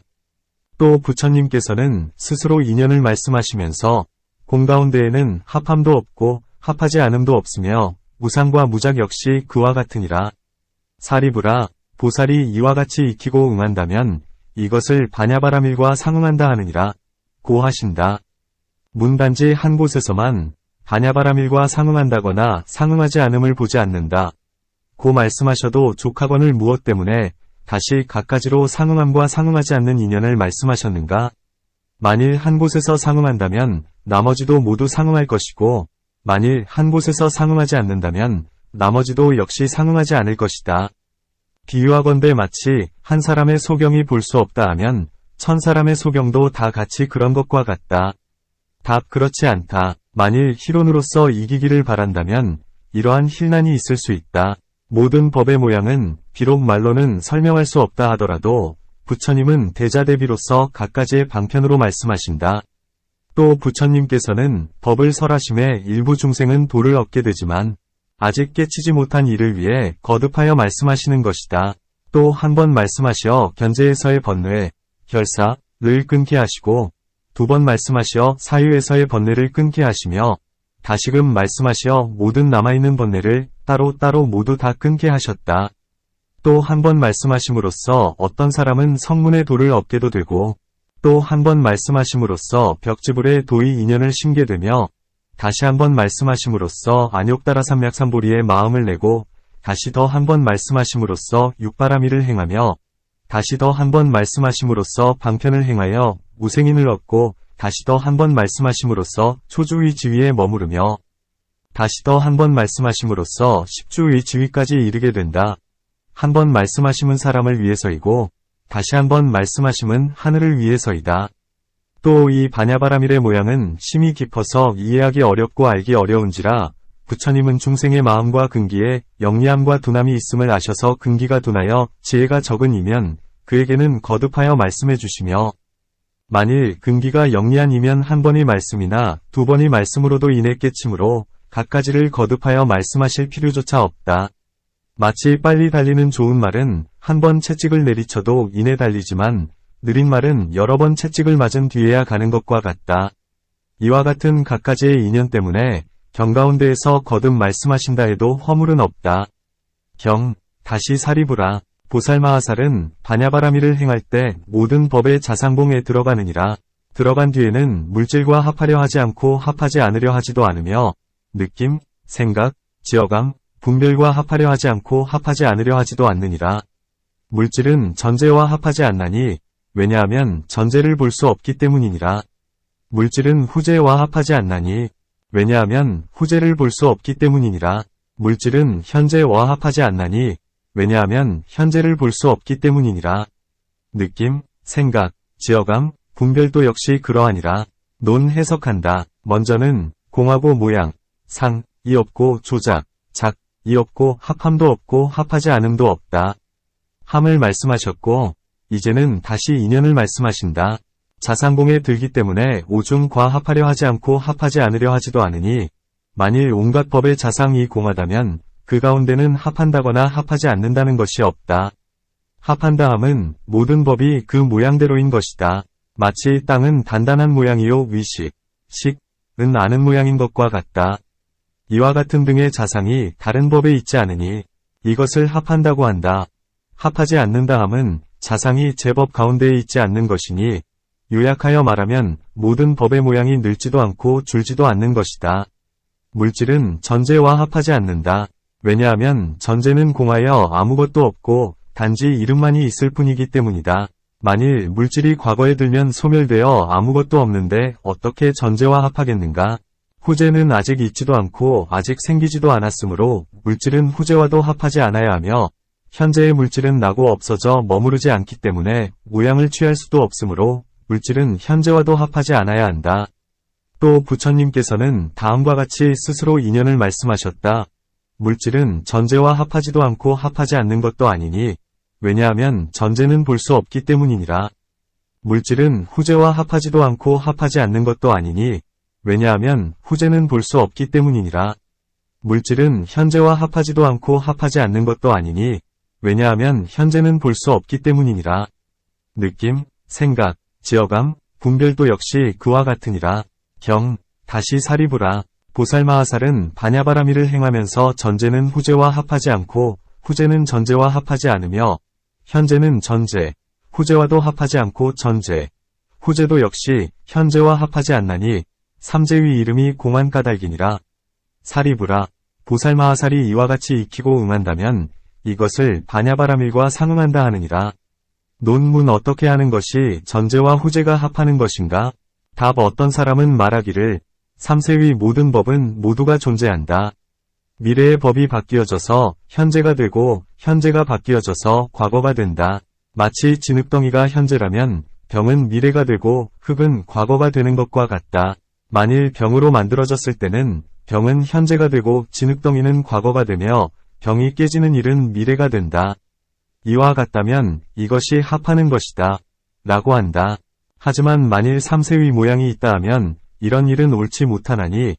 Speaker 1: 또 부처님께서는 스스로 인연을 말씀하시면서 공 가운데에는 합함도 없고 합하지 않음도 없으며 무상과 무작 역시 그와 같으니라. 사리부라. 보살이 이와 같이 익히고 응한다면 이것을 바냐바라밀과 상응한다 하느니라. 고 하신다. 문단지 한 곳에서만 바냐바라밀과 상응한다거나 상응하지 않음을 보지 않는다. 고 말씀하셔도 족하거늘 무엇 때문에 다시 갖가지로 상응함과 상응하지 않는 인연을 말씀하셨는가? 만일 한 곳에서 상응한다면 나머지도 모두 상응할 것이고 만일 한 곳에서 상응하지 않는다면 나머지도 역시 상응하지 않을 것이다. 비유하건대 마치 한 사람의 소경이 볼 수 없다 하면 1000사람의 소경도 다 같이 그런 것과 같다. 답 그렇지 않다. 만일 희론으로서 이기기를 바란다면 이러한 힐난이 있을 수 있다. 모든 법의 모양은 비록 말로는 설명할 수 없다 하더라도 부처님은 대자대비로서 갖가지의 방편으로 말씀하신다. 또 부처님께서는 법을 설하심에 일부 중생은 도를 얻게 되지만 아직 깨치지 못한 이를 위해 거듭하여 말씀하시는 것이다. 또 한 번 말씀하시어 견제에서의 번뇌, 결사를 끊게 하시고 두 번 말씀하시어 사유에서의 번뇌를 끊게 하시며 다시금 말씀하시어 모든 남아있는 번뇌를 따로따로 모두 다 끊게 하셨다. 또 한 번 말씀하심으로써 어떤 사람은 성문의 도를 얻게도 되고 또 한 번 말씀하심으로써 벽지불의 도의 인연을 심게 되며 다시 한 번 말씀하심으로써 안욕다라삼약삼보리의 마음을 내고 다시 더 한 번 말씀하심으로써 육바라밀을 행하며 다시 더 한 번 말씀하심으로써 방편을 행하여 무생인을 얻고 다시 더 한 번 말씀하심으로써 초주의 지위에 머무르며 다시 더 한 번 말씀하심으로써 십주의 지위까지 이르게 된다. 한 번 말씀하심은 사람을 위해서이고 다시 한 번 말씀하심은 하늘을 위해서이다. 또 이 바냐바라밀의 모양은 심이 깊어서 이해하기 어렵고 알기 어려운지라 부처님은 중생의 마음과 근기에 영리함과 둔함이 있음을 아셔서 근기가 둔하여 지혜가 적은 이면 그에게는 거듭하여 말씀해 주시며 만일 근기가 영리한 이면 한 번의 말씀이나 두 번의 말씀으로도 인해 깨침으로 갖가지를 거듭하여 말씀하실 필요조차 없다. 마치 빨리 달리는 좋은 말은 한 번 채찍을 내리쳐도 이내 달리지만 느린 말은 여러 번 채찍을 맞은 뒤에야 가는 것과 같다. 이와 같은 갖가지의 인연 때문에 경가운데에서 거듭 말씀하신다 해도 허물은 없다. 경, 다시 사리부라. 보살마하살은 바냐바라밀을 행할 때 모든 법의 자상봉에 들어가느니라. 들어간 뒤에는 물질과 합하려 하지 않고 합하지 않으려 하지도 않으며 느낌, 생각, 지어감, 분별과 합하려 하지 않고 합하지 않으려 하지도 않느니라. 물질은 전제와 합하지 않나니 왜냐하면 전제를 볼 수 없기 때문이니라. 물질은 후제와 합하지 않나니 왜냐하면 후제를 볼 수 없기 때문이니라. 물질은 현재와 합하지 않나니 왜냐하면 현재를 볼 수 없기 때문이니라. 느낌, 생각, 지어감, 분별도 역시 그러하니라. 논 해석한다. 먼저는 공하고 모양, 상이 없고 조작, 작이 없고 합함도 없고 합하지 않음도 없다. 함을 말씀하셨고 이제는 다시 인연을 말씀하신다. 자상봉에 들기 때문에 오중 과합하려 하지 않고 합하지 않으려 하지도 않으니 만일 온갖 법의 자상이 공하다면 그 가운데는 합한다거나 합하지 않는다는 것이 없다. 합한다함은 모든 법이 그 모양대로인 것이다. 마치 땅은 단단한 모양이요 위식, 식은 아는 모양인 것과 같다. 이와 같은 등의 자상이 다른 법에 있지 않으니 이것을 합한다고 한다. 합하지 않는다함은 자상이 제법 가운데에 있지 않는 것이니 요약하여 말하면 모든 법의 모양이 늘지도 않고 줄지도 않는 것이다. 물질은 전제와 합하지 않는다. 왜냐하면 전제는 공하여 아무것도 없고 단지 이름만이 있을 뿐이기 때문이다. 만일 물질이 과거에 들면 소멸되어 아무것도 없는데 어떻게 전제와 합하겠는가? 후제는 아직 있지도 않고 아직 생기지도 않았으므로 물질은 후제와도 합하지 않아야 하며 현재의 물질은 나고 없어져 머무르지 않기 때문에 모양을 취할 수도 없으므로 물질은 현재와도 합하지 않아야 한다. 또 부처님께서는 다음과 같이 스스로 인연을 말씀하셨다. 물질은 전제와 합하지도 않고 합하지 않는 것도 아니니 왜냐하면 전제는 볼 수 없기 때문이니라. 물질은 후제와 합하지도 않고 합하지 않는 것도 아니니 왜냐하면 후제는 볼 수 없기 때문이니라. 물질은 현재와 합하지도 않고 합하지 않는 것도 아니니 왜냐하면 현재는 볼 수 없기 때문이니라. 느낌, 생각, 지어감, 분별도 역시 그와 같으니라. 다시 사리부라. 보살마하살은 바냐바라미를 행하면서 전제는 후제와 합하지 않고 후제는 전제와 합하지 않으며 현재는 전제, 후제와도 합하지 않고 전제, 후제도 역시 현재와 합하지 않나니 삼재위 이름이 공안 까닭이니라. 사리부라. 보살마하살이 이와 같이 익히고 응한다면 이것을 바냐바라밀과 상응한다 하느니라. 논문 어떻게 하는 것이 전제와 후제가 합하는 것인가? 답 어떤 사람은 말하기를 삼세위 모든 법은 모두가 존재한다. 미래의 법이 바뀌어져서 현재가 되고 현재가 바뀌어져서 과거가 된다. 마치 진흙덩이가 현재라면 병은 미래가 되고 흙은 과거가 되는 것과 같다. 만일 병으로 만들어졌을 때는 병은 현재가 되고 진흙덩이는 과거가 되며 병이 깨지는 일은 미래가 된다. 이와 같다면 이것이 합하는 것이다. 라고 한다. 하지만 만일 삼세위 모양이 있다 하면 이런 일은 옳지 못하나니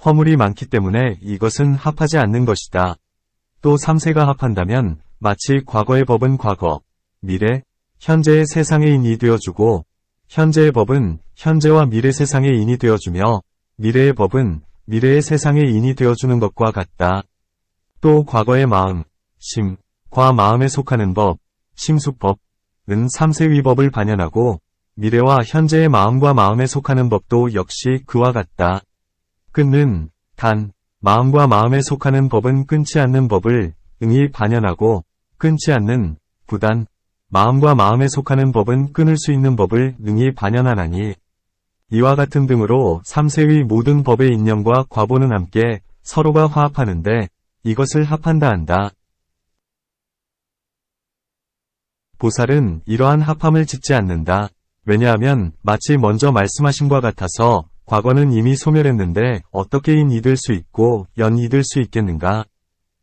Speaker 1: 허물이 많기 때문에 이것은 합하지 않는 것이다. 또 삼세가 합한다면 마치 과거의 법은 과거, 미래, 현재의 세상의 인이 되어주고 현재의 법은 현재와 미래 세상의 인이 되어주며 미래의 법은 미래의 세상의 인이 되어주는 것과 같다. 또 과거의 마음, 심, 과 마음에 속하는 법, 심수법은 삼세위법을 반연하고 미래와 현재의 마음과 마음에 속하는 법도 역시 그와 같다. 끊는, 단, 마음과 마음에 속하는 법은 끊지 않는 법을 응이 반연하고 끊지 않는, 부단, 마음과 마음에 속하는 법은 끊을 수 있는 법을 능히 반연하나니 이와 같은 등으로 삼세위 모든 법의 인연과 과보는 함께 서로가 화합하는데 이것을 합한다 한다. 보살은 이러한 합함을 짓지 않는다. 왜냐하면 마치 먼저 말씀하신 것 같아서 과거는 이미 소멸했는데 어떻게 인이 될 수 있고 연이 될 수 있겠는가?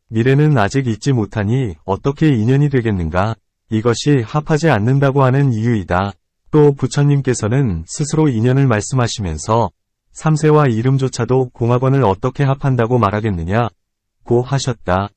Speaker 1: 미래는 아직 있지 못하니 어떻게 인연이 되겠는가? 이것이 합하지 않는다고 하는 이유이다. 또 부처님께서는 스스로 인연을 말씀하시면서 삼세와 이름조차도 공학원을 어떻게 합한다고 말하겠느냐? 고 하셨다.